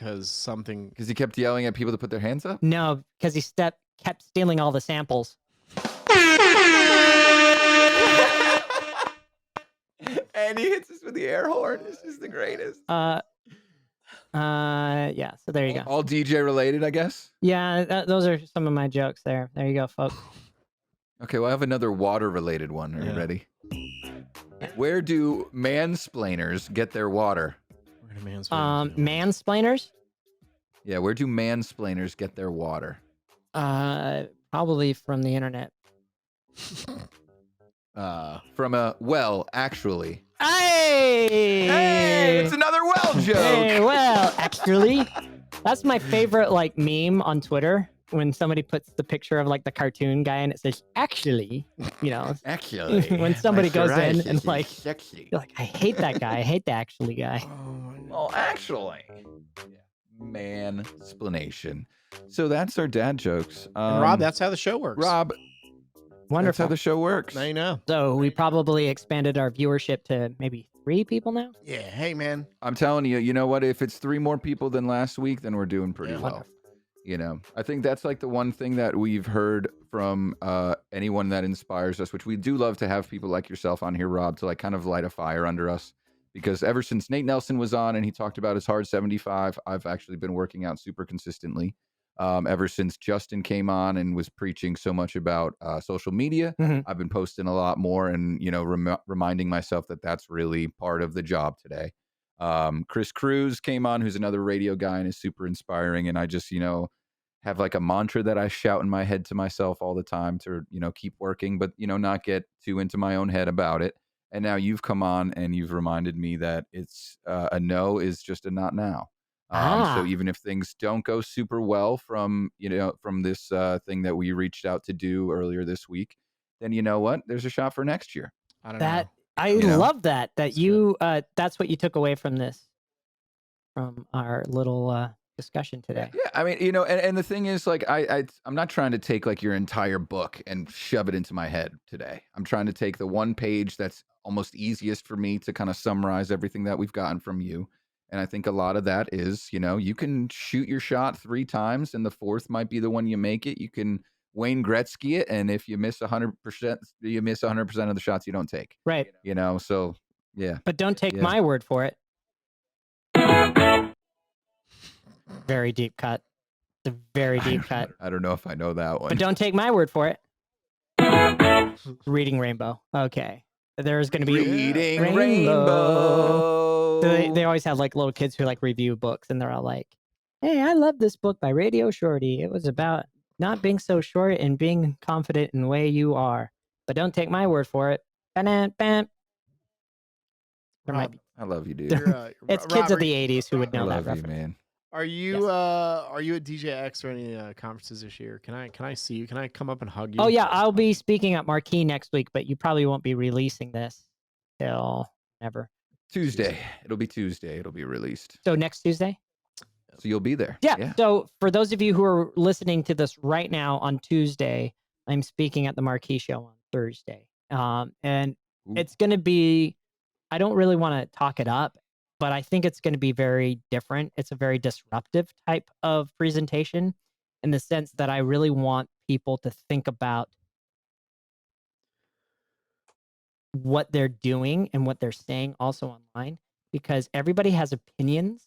B: because something.
A: Because he kept yelling at people to put their hands up?
C: No, because he kept stealing all the samples.
A: And he hits us with the air horn. This is the greatest.
C: Yeah, so there you go.
A: All DJ related, I guess?
C: Yeah, those are some of my jokes there. There you go, folks.
A: Okay, well, I have another water related one. Are you ready? Where do mansplainers get their water?
B: Where do mansplainers get
C: Mansplainers?
A: Yeah, where do mansplainers get their water?
C: Probably from the internet.
A: From a well, actually.
C: Hey,
A: it's another well joke.
C: Hey, well, actually, that's my favorite like meme on Twitter when somebody puts the picture of like the cartoon guy and it says actually, you know,
A: Actually,
C: when somebody
A: my
C: goes in
A: psoriasis
C: and
A: is
C: like,
A: sexy.
C: you're like, I hate that guy. I hate the actually guy.
A: Well, actually, man-splanation. So that's our dad jokes.
B: And Rob, that's how the show works.
A: Rob,
C: Wonderful.
A: that's how the show works.
B: Now you know.
C: So we probably expanded our viewership to maybe 3 people now.
B: Yeah. Hey, man.
A: I'm telling you, you know what? If it's 3 more people than last week, then we're doing pretty well.
C: Wonderful.
A: You know, I think that's like the one thing that we've heard from anyone that inspires us, which we do love to have people like yourself on here, Rob, to like kind of light a fire under us. Because ever since Nate Nelson was on and he talked about his hard 75, I've actually been working out super consistently. Ever since Justin came on and was preaching so much about social media, I've been posting a lot more and, you know, reminding myself that that's really part of the job today. Chris Cruz came on, who's another radio guy and is super inspiring. And I just, you know, have like a mantra that I shout in my head to myself all the time to, you know, keep working, but, you know, not get too into my own head about it. And now you've come on and you've reminded me that it's a no is just a not now. So even if things don't go super well from, you know, from this thing that we reached out to do earlier this week, then you know what? There's a shot for next year.
B: I don't know.
C: I love that you that's what you took away from this, from our little discussion today.
A: Yeah, I mean, you know, and the thing is, like, I'm not trying to take like your entire book and shove it into my head today. I'm trying to take the one page that's almost easiest for me to kind of summarize everything that we've gotten from you. And I think a lot of that is, you know, you can shoot your shot 3 times and the 4th might be the one you make it. You can Wayne Gretzky it. And if you miss 100%, you miss 100% of the shots you don't take.
C: Right.
A: You know, so yeah.
C: But don't take my word for it. Very deep cut. It's a very deep cut.
A: I don't know if I know that one.
C: But don't take my word for it. Reading Rainbow. Okay. There's going to be
A: Reading Rainbow.
C: So they always have like little kids who like review books and they're all like, hey, I love this book by RadioShorty. It was about not being so short and being confident in the way you are. But don't take my word for it. Bam, bam. There might be.
A: I love you, dude.
C: It's kids of the 80s who would know that
A: I love you,
C: reference.
A: man.
B: Are you at DJX or any conferences this year? Can I see you? Can I come up and hug you?
C: Oh yeah, I'll be speaking at Marquee next week, but you probably won't be releasing this till never.
A: Tuesday. It'll be Tuesday. It'll be released.
C: So next Tuesday?
A: So you'll be there.
C: Yeah. So for those of you who are listening to this right now on Tuesday, I'm speaking at the Marquee Show on Thursday. And it's going to be, I don't really want to talk it up, but I think it's going to be very different. It's a very disruptive type of presentation in the sense that I really want people to think about what they're doing and what they're saying also online, because everybody has opinions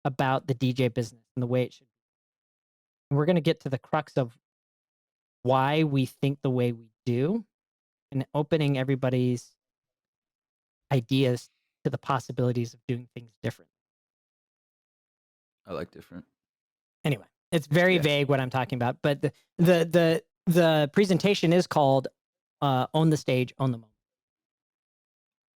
C: about the DJ business and the way it should be. And we're going to get to the crux of why we think the way we do and opening everybody's ideas to the possibilities of doing things different.
A: I like different.
C: Anyway, it's very vague what I'm talking about, but the presentation is called Own the Stage, Own the Moment.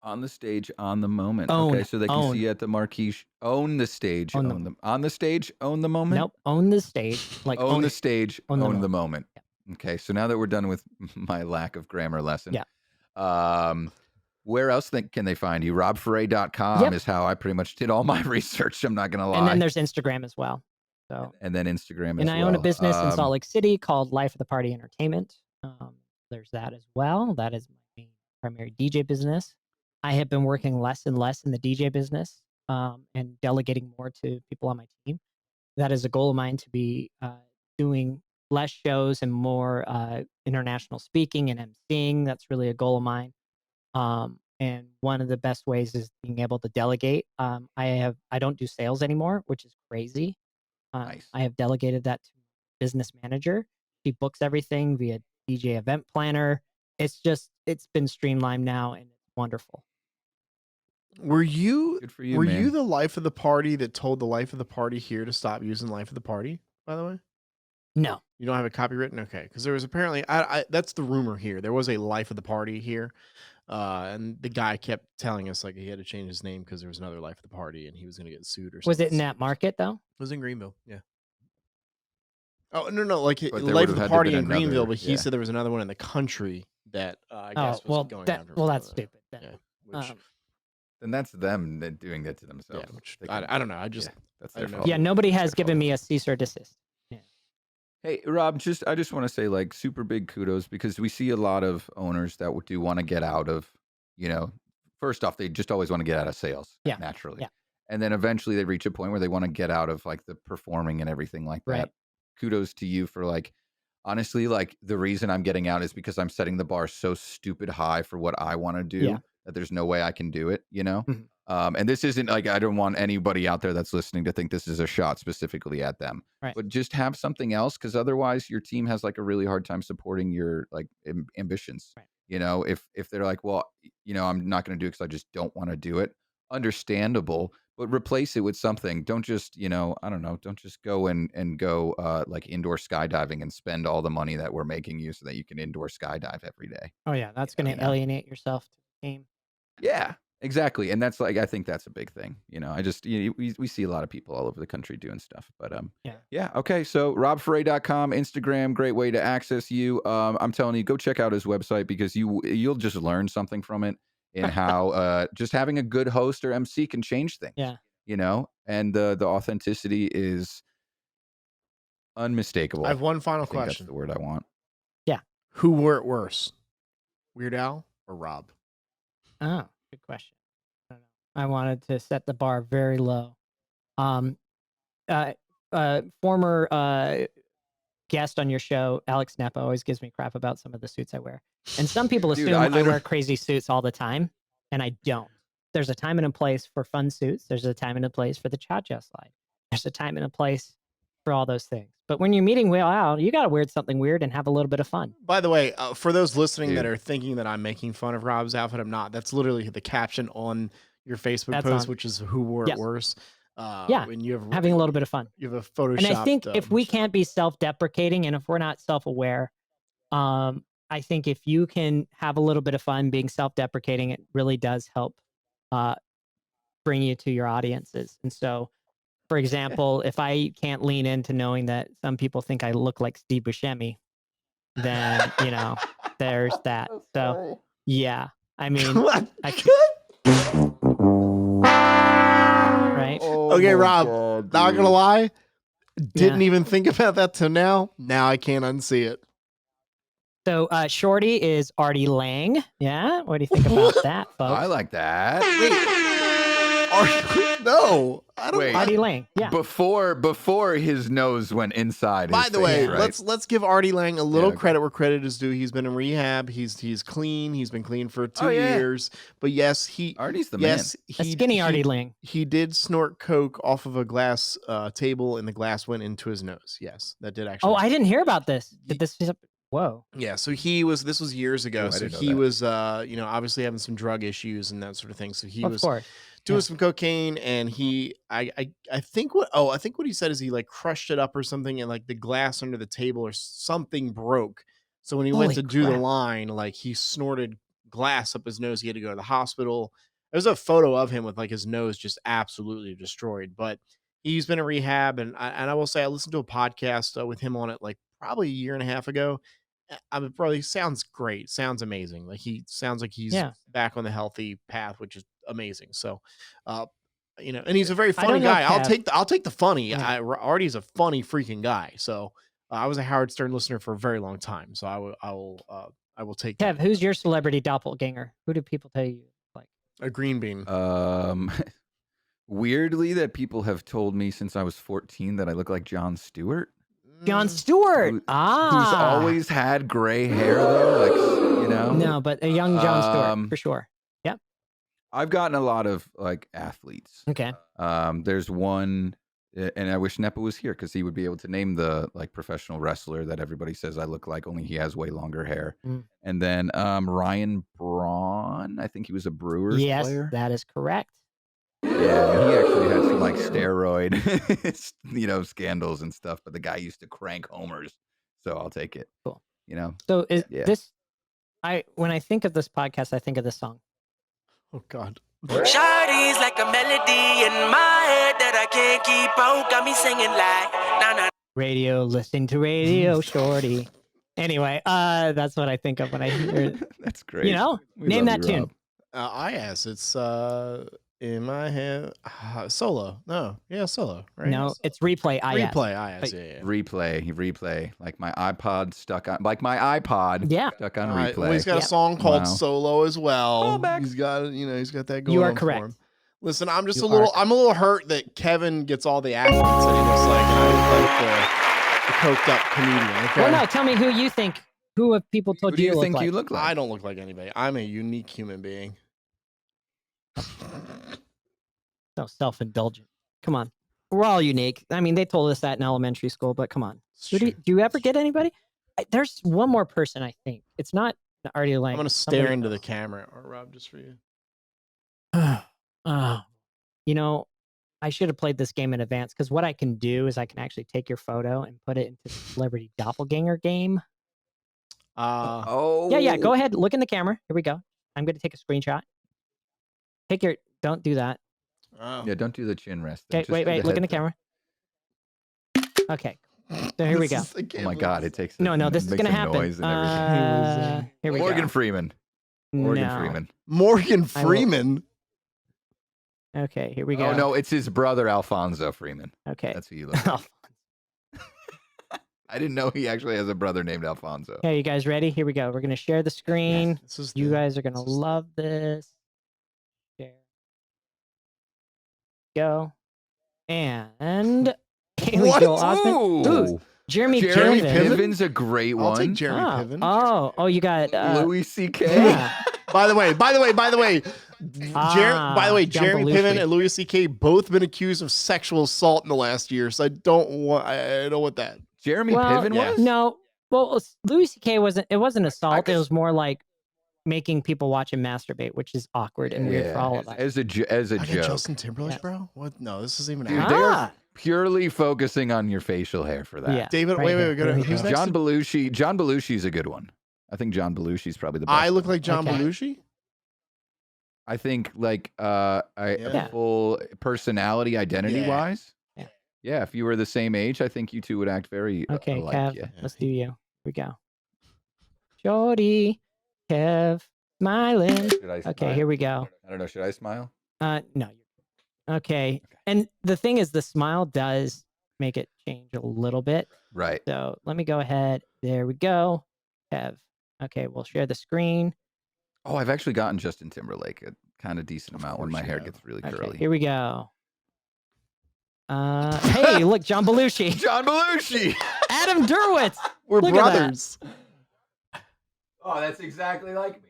A: On the stage, on the moment.
C: Own,
A: okay, so they can see you at the Marquee. Own the stage, own them. On the stage, own the moment.
C: Nope, own the stage. Like
A: own the stage, own the
C: moment.
A: moment.
C: Yeah.
A: Okay, so now that we're done with my lack of grammar lesson,
C: Yeah.
A: where else can they find you? RobFerre.com
C: Yep.
A: is how I pretty much did all my research. I'm not going to lie.
C: And then there's Instagram as well. So,
A: and then Instagram as
C: and
A: well.
C: I own a business in Salt Lake City called Life of the Party Entertainment. There's that as well. That is my primary DJ business. I have been working less and less in the DJ business and delegating more to people on my team. That is a goal of mine, to be doing less shows and more international speaking and emceeing. That's really a goal of mine. And one of the best ways is being able to delegate. I don't do sales anymore, which is crazy.
A: Nice.
C: I have delegated that to business manager. She books everything via DJ event planner. It's been streamlined now, and it's wonderful.
B: Were you
A: Good for you,
B: were
A: man.
B: you the life of the party that told the life of the party here to stop using life of the party, by the way?
C: No.
B: You don't have it copywritten? Okay. Because there was apparently, that's the rumor here. There was a life of the party here. And the guy kept telling us like he had to change his name because there was another life of the party and he was going to get sued or something.
C: Was it in that market though?
B: It was in Greenville. Yeah. Oh, no. Like
A: But there
B: life
A: would
B: of the
A: have had to
B: party
A: been
B: in Greenville,
A: another-
B: but he
A: yeah.
B: said there was another one in the country that I guess was going after him.
C: well,
B: for
C: that's
B: the-
C: stupid. Then.
B: Yeah. Which,
A: Then that's them doing that to
B: yeah,
A: themselves.
B: which
A: They
B: I
A: can-
B: don't know. I just,
A: yeah, that's
B: I
A: their
B: don't know.
A: fault.
C: Yeah, nobody
A: That's
C: has
A: their
C: given
A: fault.
C: me a cease or desist.
A: Hey, Rob, I just want to say like super big kudos because we see a lot of owners that do want to get out of, first off, they just always want to get out of sales naturally.
C: Yeah.
A: And then eventually they reach a point where they want to get out of like the performing and everything like that.
C: Right.
A: Kudos to you for like, honestly, like the reason I'm getting out is because I'm setting the bar so stupid high for what I want to do that there's no way I can do it,
C: Mhm.
A: And this isn't like, I don't want anybody out there that's listening to think this is a shot specifically at them,
C: Right.
A: but just have something else. Cause otherwise your team has like a really hard time supporting your like ambitions,
C: Right.
A: if they're like, well, I'm not going to do it cause I just don't want to do it. Understandable, but replace it with something. Don't just, I don't know, don't just go and go like indoor skydiving and spend all the money that we're making you so that you can indoor skydive every day.
C: Oh yeah, that's going to alienate yourself to the game.
A: Yeah, exactly. And that's like, I think that's a big thing. I just, we see a lot of people all over the country doing stuff, but yeah. Okay. So robferre.com, Instagram, great way to access you. I'm telling you, go check out his website because you'll just learn something from it and how just having a good host or MC can change things.
C: Yeah.
A: And the authenticity is unmistakable.
B: I have one final
A: I think
B: question.
A: that's the word I want.
C: Yeah.
B: Who wore it worse? Weird Al or Rob?
C: Oh, good question. I don't know. I wanted to set the bar very low. Former guest on your show, Alex Neppa, always gives me crap about some of the suits I wear. And some people
A: Dude,
C: assume
A: I
C: I wear crazy suits all the time, and I don't. There's a time and a place for fun suits. There's a time and a place for the cha-cha slide. There's a time and a place for all those things. But when you're meeting Will Al, you got to wear something weird and have a little bit of fun.
B: By the way, for those listening that
A: Dude.
B: are thinking that I'm making fun of Rob's outfit, I'm not. That's literally the caption on your Facebook post, which is who wore it worse. When you have
C: having a little bit of fun.
B: You have a Photoshop.
C: And I think if we can't be self-deprecating and if we're not self-aware, I think if you can have a little bit of fun being self-deprecating, it really does help bring you to your audiences. And so, for example, if I can't lean into knowing that some people think I look like Steve Buscemi, then, there's that. So, yeah, I mean, right?
B: Okay, Rob, not gonna lie, didn't even think about that till now. Now I can't unsee it.
C: So, Shorty is Artie Lang. Yeah, what do you think about that, folks?
A: I like that.
B: No, I don't.
A: Wait.
C: Artie Lang. Yeah.
A: Before his nose went inside.
B: By
A: his
B: the
A: face,
B: way,
A: right?
B: let's give Artie Lang a little
A: okay.
B: credit where credit is due. He's been in rehab. He's clean. He's been clean for 2
A: yeah.
B: years. But yes,
A: Artie's the
B: yes,
C: A skinny Artie Lang.
B: He did snort coke off of a glass table, and the glass went into his nose. Yes, that did actually.
C: Oh, I didn't hear about this. Did this? Whoa.
B: Yeah, so this was years ago.
A: Oh, I
B: so
A: didn't know
B: he
A: that.
B: was obviously having some drug issues and that sort of thing. So he
C: Of
B: was
C: course.
B: doing some cocaine, and I think what he said is he like crushed it up or something, and like the glass under the table or something broke. So when he went to
C: Holy
B: do the
C: crap.
B: line, like he snorted glass up his nose. He had to go to the hospital. There's a photo of him with like his nose just absolutely destroyed. But he's been in rehab, and I will say I listened to a podcast with him on it like probably a year and a half ago, bro, he sounds great. Sounds amazing. Like he sounds like he's back on the healthy path, which is amazing. So, and he's a very funny guy. I'll take the funny.
C: Yeah.
B: Artie's a funny freaking guy. So I was a Howard Stern listener for a very long time. So I will take
C: Kev,
B: that.
C: who's your celebrity doppelganger? Who do people tell you like?
B: A green bean.
A: Weirdly, that people have told me since I was 14 that I look like Jon Stewart.
C: Jon Stewart.
A: Who's always had gray hair though, like
C: No, but a young Jon Stewart for sure. Yep.
A: I've gotten a lot of like athletes.
C: Okay.
A: There's one, and I wish Nepa was here because he would be able to name the like professional wrestler that everybody says I look like. Only he has way longer hair. And then Ryan Braun. I think he was a Brewers player.
C: Yes, that is correct.
A: Yeah, he actually had some like steroid, scandals and stuff. But the guy used to crank homers, so I'll take it.
C: Cool.
A: So
C: is this? When I think of this podcast, I think of this song.
B: Oh God.
F: Shawty's like a melody in my head that I can't keep out. Got me singing like nah.
C: Radio, listen to RadioShorty. Anyway, that's what I think of when I hear it.
A: That's great.
C: Name that tune.
B: It's in my head. Solo. No, yeah, solo. Right?
C: No, it's replay.
B: Replay. Yeah.
A: Replay. Like my iPod stuck on. Like my iPod.
C: Yeah.
A: Stuck on replay.
B: Well, he's got a song called Solo as well. He's got that going.
C: You are
B: on
C: correct.
B: For him. Listen, I'm a little hurt that Kevin gets all the accolades that he looks like, and I look like the coked up comedian. Okay?
C: Well, no, tell me who have people told
A: you
C: look
A: think
C: like?
A: you look like?
B: I don't look like anybody. I'm a unique human being.
C: So self-indulgent. Come on. We're all unique. I mean, they told us that in elementary school, but come on. Do you ever get anybody? There's one more person, I think. It's not Artie Lang.
B: I'm going to stare into the camera, or Rob, just for you.
C: I should have played this game in advance because what I can do is I can actually take your photo and put it into the celebrity doppelganger game. Yeah. Go ahead. Look in the camera. Here we go. I'm going to take a screenshot. Don't do that.
B: Oh.
A: Yeah, don't do the chin rest.
C: Okay, wait. Look in the camera. Okay. So here we go.
A: Oh my God, it takes.
C: No, this is going to happen.
A: Noise and everything.
C: Here we go.
A: Morgan Freeman.
B: Morgan Freeman.
C: Okay, here we go.
A: Oh no, it's his brother Alfonso Freeman.
C: Okay,
A: that's who you look like. I didn't know he actually has a brother named Alfonso.
C: Okay, you guys ready? Here we go. We're gonna share the screen. Yes, you guys are gonna love this. Share. Go. And Haley Joel Osment. Ooh, Jeremy
A: Piven's a great one.
B: I'll take Jeremy Piven.
C: Oh, you got
A: Louis C.K.
C: Yeah.
B: By the way, Jeremy Piven and Louis C.K. both been accused of sexual assault in the last year, so I don't want that.
A: Jeremy Piven was?
C: No. Well, Louis C.K. wasn't assault. It was more like making people watch him masturbate, which is awkward and weird for all of us.
A: As a joke.
B: Justin Timberlake, bro? What? No, this isn't even.
A: Dude, they're purely focusing on your facial hair for that.
C: Yeah,
B: David, wait. Who's next?
A: John Belushi. John Belushi's a good one. I think John Belushi's probably the best.
B: I look like John Belushi?
A: I think like a full personality identity wise. Yeah, if you were the same age, I think you two would act very
C: okay,
A: alike.
C: Kev, let's do you. Here we go. Shorty, Kev, smiling. Okay, here we go.
A: I don't know. Should I smile?
C: No. Okay. And the thing is, the smile does make it change a little bit.
A: Right.
C: So let me go ahead. There we go. Kev. Okay, we'll share the screen.
A: Oh, I've actually gotten Justin Timberlake a kind of decent amount when my hair gets really curly.
C: Here we go. Hey, look, John Belushi.
A: John Belushi.
C: Adam Derwitz.
B: We're brothers.
A: Oh, that's exactly like me.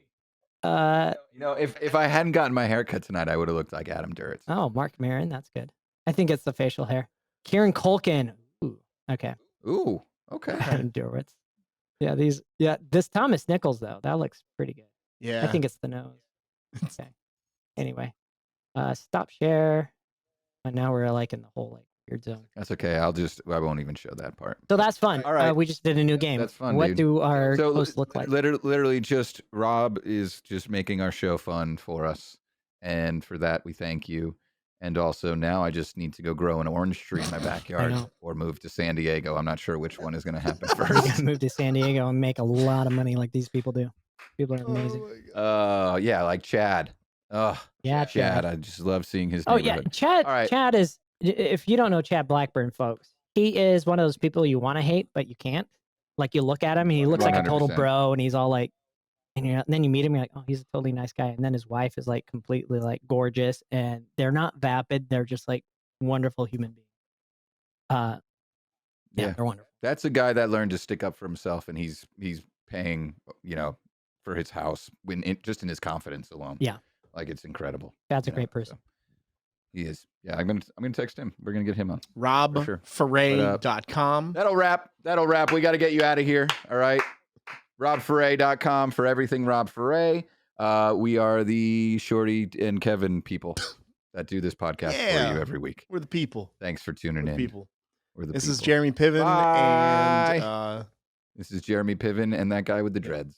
A: If I hadn't gotten my hair cut tonight, I would have looked like Adam Derwitz.
C: Oh, Mark Maron. That's good. I think it's the facial hair. Kieran Culkin. Ooh, okay.
A: Ooh, okay.
C: Adam Derwitz. This Thomas Nichols, though, that looks pretty good.
B: Yeah.
C: I think it's the nose. Okay. Anyway, stop share. And now we're like in the whole weird zone.
A: That's okay. I won't even show that part.
C: So that's fun.
A: All right.
C: We just did a new game.
A: That's fun.
C: What
A: dude.
C: do our hosts look like?
A: Literally just Rob is just making our show fun for us. And for that, we thank you. And also now I just need to go grow an orange tree in my backyard or move to San Diego. I'm not sure which one is going to happen
C: You
A: first.
C: gotta move to San Diego and make a lot of money like these people do. People are amazing.
A: Yeah, like Chad. Oh,
C: Yeah,
A: Chad. I just love seeing his
C: Oh
A: neighborhood.
C: yeah, Chad.
A: All right.
C: Chad is. If you don't know Chad Blackburn, folks, he is one of those people you want to hate, but you can't. Like you look at him, and he looks like a total
A: 100%.
C: bro, and he's all like, and then you meet him, you're like, oh, he's a totally nice guy. And then his wife is like completely like gorgeous, and they're not vapid. They're just like wonderful human beings. Yeah, they're wonderful.
A: That's a guy that learned to stick up for himself, and he's paying, for his house just in his confidence alone.
C: Yeah,
A: like it's incredible.
C: Chad's a great person.
A: So he is. Yeah, I'm gonna text him. We're gonna get him on.
B: RobFerre.com.
A: That'll wrap. We got to get you out of here. All right. RobFerre.com for everything Rob Ferre. We are the Shorty and Kevin people that do this podcast for you every week.
B: We're the people.
A: Thanks for tuning in.
B: People.
A: This
B: is Jeremy Piven.
A: Bye.
B: And
A: this is Jeremy Piven and that guy with the dreads.